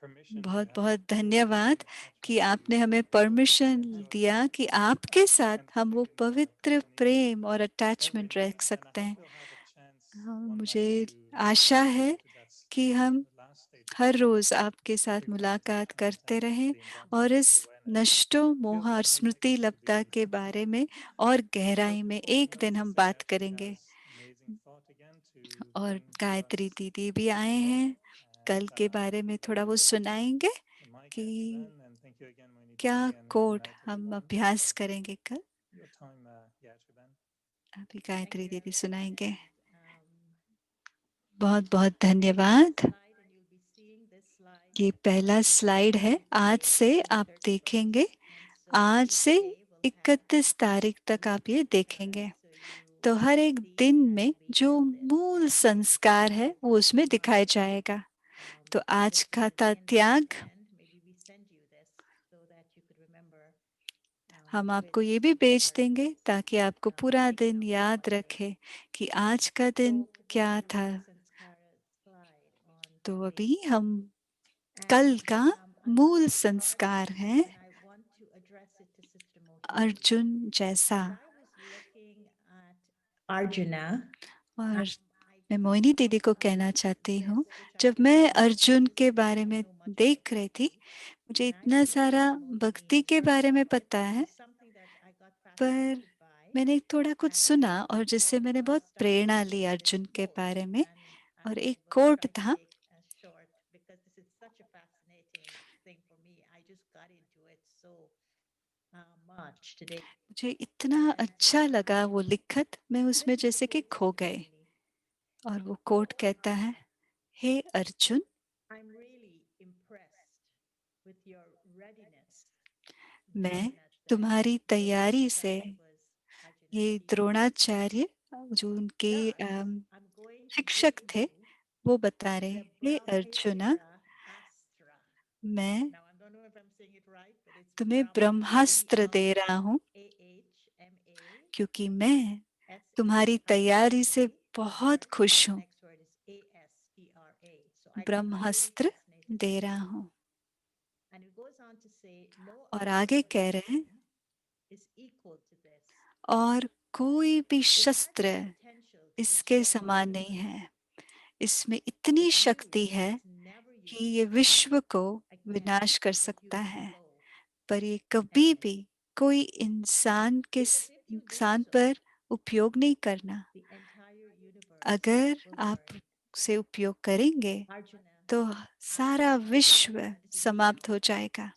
S3: permission
S2: बहुत
S3: to
S2: बहुत
S3: be
S2: धन्यवाद कि
S3: attached
S2: आपने
S3: to
S2: हमें
S3: those
S2: परमिशन
S3: who enjoy
S2: दिया कि आपके साथ हम वो
S3: contributing to our
S2: पवित्र
S3: family
S2: प्रेम और
S3: every
S2: अटैचमेंट
S3: day.
S2: रख
S3: And I
S2: सकते
S3: hope
S2: हैं।
S3: we'll have a chance
S2: हाँ,
S3: one
S2: मुझे
S3: night to
S2: आशा
S3: go
S2: है
S3: to that
S2: कि हम
S3: last stage of
S2: her
S3: our
S2: रोज आपके साथ
S3: humanity
S2: मुलाकात
S3: and
S2: करते रहें
S3: the
S2: और
S3: enlightenment
S2: इस
S3: awareness.
S2: नष्टो
S3: Feels
S2: मोह और
S3: amazing
S2: स्मृति
S3: to
S2: लब्धा
S3: be
S2: के बारे में और गहराई में
S3: before
S2: एक
S3: we
S2: दिन
S3: also
S2: हम
S3: say
S2: बात
S3: Ashley
S2: करेंगे।
S3: has amazing thought again to
S2: और
S3: bring to
S2: गायत्री
S3: us
S2: दीदी भी आए
S3: tomorrow.
S2: हैं, कल
S3: And
S2: के बारे में थोड़ा वो
S3: over
S2: सुनाएंगे
S3: the mic,
S2: कि
S3: Ashley then, and thank you again, Moini
S2: क्या
S3: Didi, and good
S2: code
S3: night,
S2: हम
S3: everyone.
S2: अभ्यास करेंगे कल।
S3: Your time, yeah, Ashley then.
S2: अभी गायत्री दीदी सुनाएंगे। बहुत बहुत धन्यवाद। ये पहला स्लाइड है, आज से आप देखेंगे, आज से 31 तारीख तक आप ये देखेंगे। तो हर एक दिन में जो मूल संस्कार है वो उसमें दिखाया जाएगा। तो आज का था त्याग। हम आपको ये भी भेज देंगे ताकि आपको पूरा दिन याद रखे कि आज का दिन क्या था। तो अभी हम कल का मूल संस्कार है अर्जुन जैसा।
S4: Arjuna.
S2: और मैं मोहिनी दीदी को कहना चाहती हूँ, जब मैं अर्जुन के बारे में देख रही थी, मुझे इतना सारा भक्ति के बारे में पता है, पर मैंने थोड़ा कुछ सुना और जिससे मैंने बहुत प्रेरणा ली अर्जुन के बारे में। और एक कोट था, मुझे इतना अच्छा लगा वो लिखत, मैं उसमें जैसे कि खो गए। और वो कोट कहता है, हे अर्जुन, मैं तुम्हारी तैयारी से, ये द्रोणाचार्य जो उनके शिक्षक थे, वो बता रहे, हे अर्जुना, मैं तुम्हें ब्रह्मास्त्र दे रहा हूँ, क्योंकि मैं तुम्हारी तैयारी से बहुत खुश हूँ। ब्रह्मास्त्र दे रहा हूँ। और आगे कह रहे हैं, और कोई भी शस्त्र इसके समान नहीं है। इसमें इतनी शक्ति है कि ये विश्व को विनाश कर सकता है, पर ये कभी भी कोई इंसान पर उपयोग नहीं करना। अगर आप से उपयोग करेंगे तो सारा विश्व समाप्त हो जाएगा।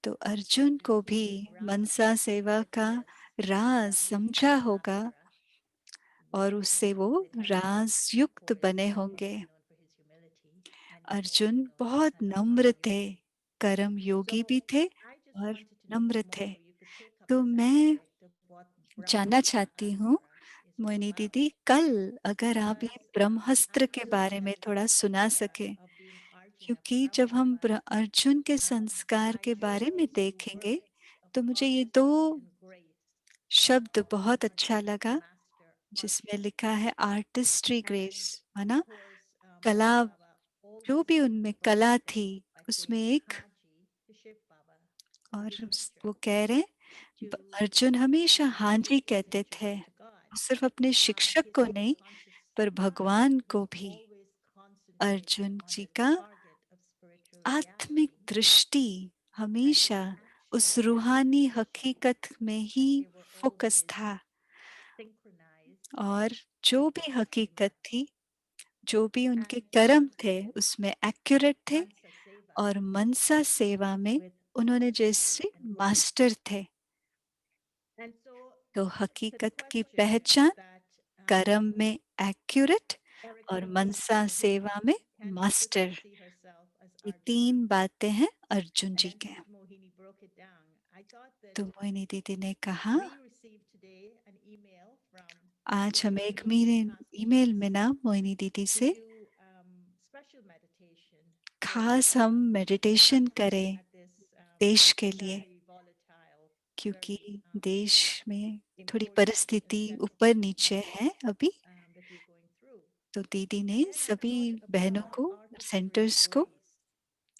S2: तो अर्जुन को भी मनसा सेवा का राज समझा होगा और उससे वो राज युक्त बने होंगे। अर्जुन बहुत नम्र थे, कर्म योगी भी थे और नम्र थे। तो मैं जानना चाहती हूँ मोहिनी दीदी, कल अगर आप ये ब्रह्मास्त्र के बारे में थोड़ा सुना सके, क्योंकि जब हम अर्जुन के संस्कार के बारे में देखेंगे तो मुझे ये दो शब्द बहुत अच्छा लगा, जिसमें लिखा है आर्टिस्ट्री ग्रेस, है ना? कला, जो भी उनमें कला थी उसमें एक, और वो कह रहे अर्जुन हमेशा हाँ जी कहते थे, सिर्फ अपने शिक्षक को नहीं पर भगवान को भी। अर्जुन जी का आत्मिक दृष्टि हमेशा उस रूहानी हकीकत में ही फोकस था, और जो भी हकीकत थी, जो भी उनके कर्म थे उसमें एक्यूरेट थे, और मनसा सेवा में उन्होंने जैसे मास्टर थे। तो हकीकत की पहचान, कर्म में एक्यूरेट और मनसा सेवा में मास्टर, ये तीन बातें हैं अर्जुन जी के। तो मोहिनी दीदी ने कहा आज हमें एक ईमेल में ना मोहिनी दीदी से खास हम मेडिटेशन करें देश के लिए, क्योंकि देश में थोड़ी परिस्थिति ऊपर नीचे है अभी। तो दीदी ने सभी बहनों को, सेंटर्स को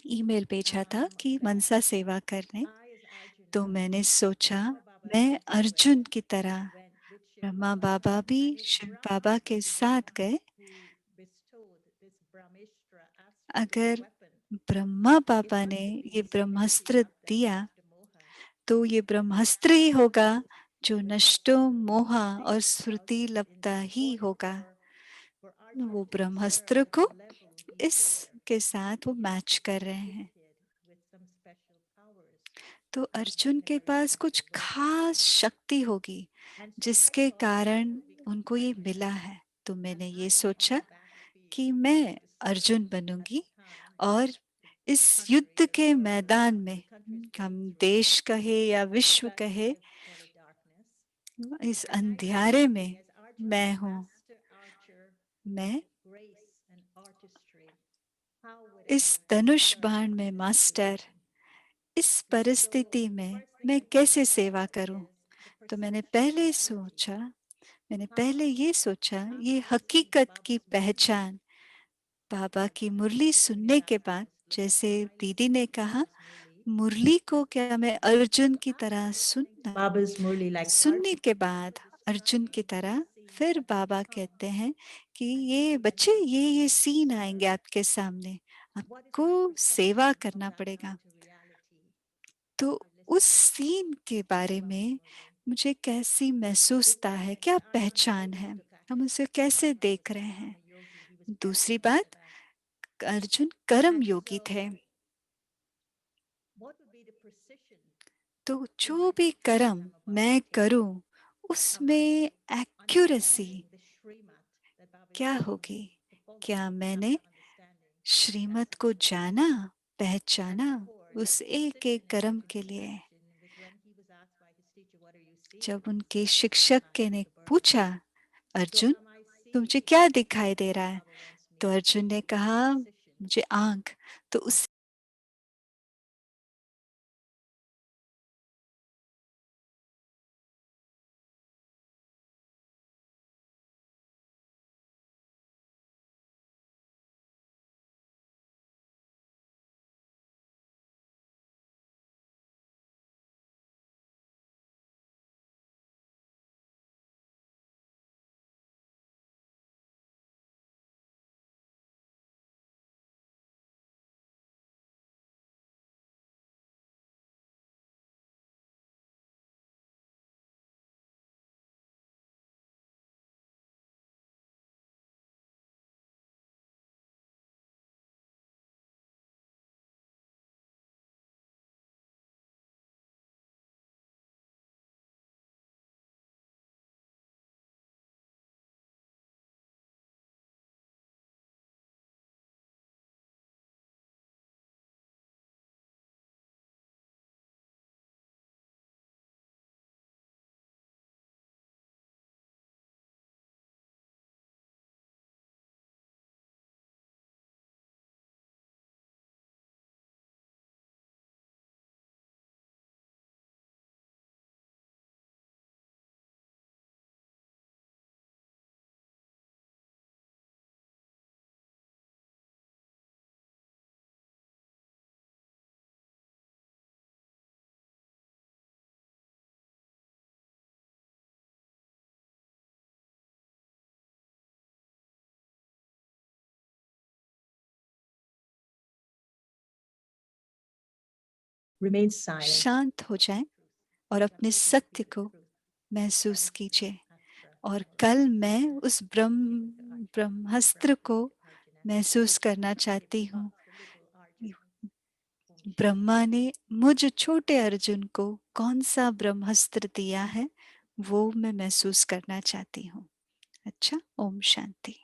S2: ईमेल भेजा था कि मनसा सेवा करने। तो मैंने सोचा मैं अर्जुन की तरह, ब्रह्मा बाबा भी शिव बाबा के साथ गए, अगर ब्रह्मा बाबा ने ये ब्रह्मास्त्र दिया तो ये ब्रह्मास्त्र ही होगा जो नष्टो मोहा और स्मृति लब्धा ही होगा। वो ब्रह्मास्त्र को इसके साथ वो मैच कर रहे हैं। तो अर्जुन के पास कुछ खास शक्ति होगी जिसके कारण उनको ये मिला है। तो मैंने ये सोचा कि मैं अर्जुन बनूंगी और इस युद्ध के मैदान में, हम देश कहे या विश्व कहे, इस अंधियारे में मैं हूं, मैं इस धनुष बाण में मास्टर, इस परिस्थिति में मैं कैसे सेवा करूं। तो मैंने पहले ये सोचा, ये हकीकत की पहचान बाबा की मुरली सुनने के बाद, जैसे दीदी ने कहा, मुरली को क्या मैं अर्जुन की तरह सुनने के बाद अर्जुन की तरह, फिर बाबा कहते हैं कि ये बच्चे, ये सीन आएंगे आपके सामने, आपको सेवा करना पड़ेगा। तो उस सीन के बारे में मुझे कैसी महसूसता है, क्या पहचान है, हम उसे कैसे देख रहे हैं। दूसरी बात, अर्जुन कर्म योगी थे, तो जो भी कर्म मैं करूं उसमें एक्यूरेसी क्या होगी। क्या मैंने श्रीमत को जाना, पहचाना उस एक एक कर्म के लिए। जब उनके शिक्षक ने पूछा, अर्जुन तुझे क्या दिखाई दे रहा है, तो अर्जुन ने कहा मुझे आंख। तो उस
S4: Remain silent.
S2: शांत हो जाएं और अपने सत्य को महसूस कीजिए। और कल मैं उस ब्रह्मास्त्र को महसूस करना चाहती हूँ। ब्रह्मा ने मुझ छोटे अर्जुन को कौन सा ब्रह्मास्त्र दिया है वो मैं महसूस करना चाहती हूँ। अच्छा, ओम शांति।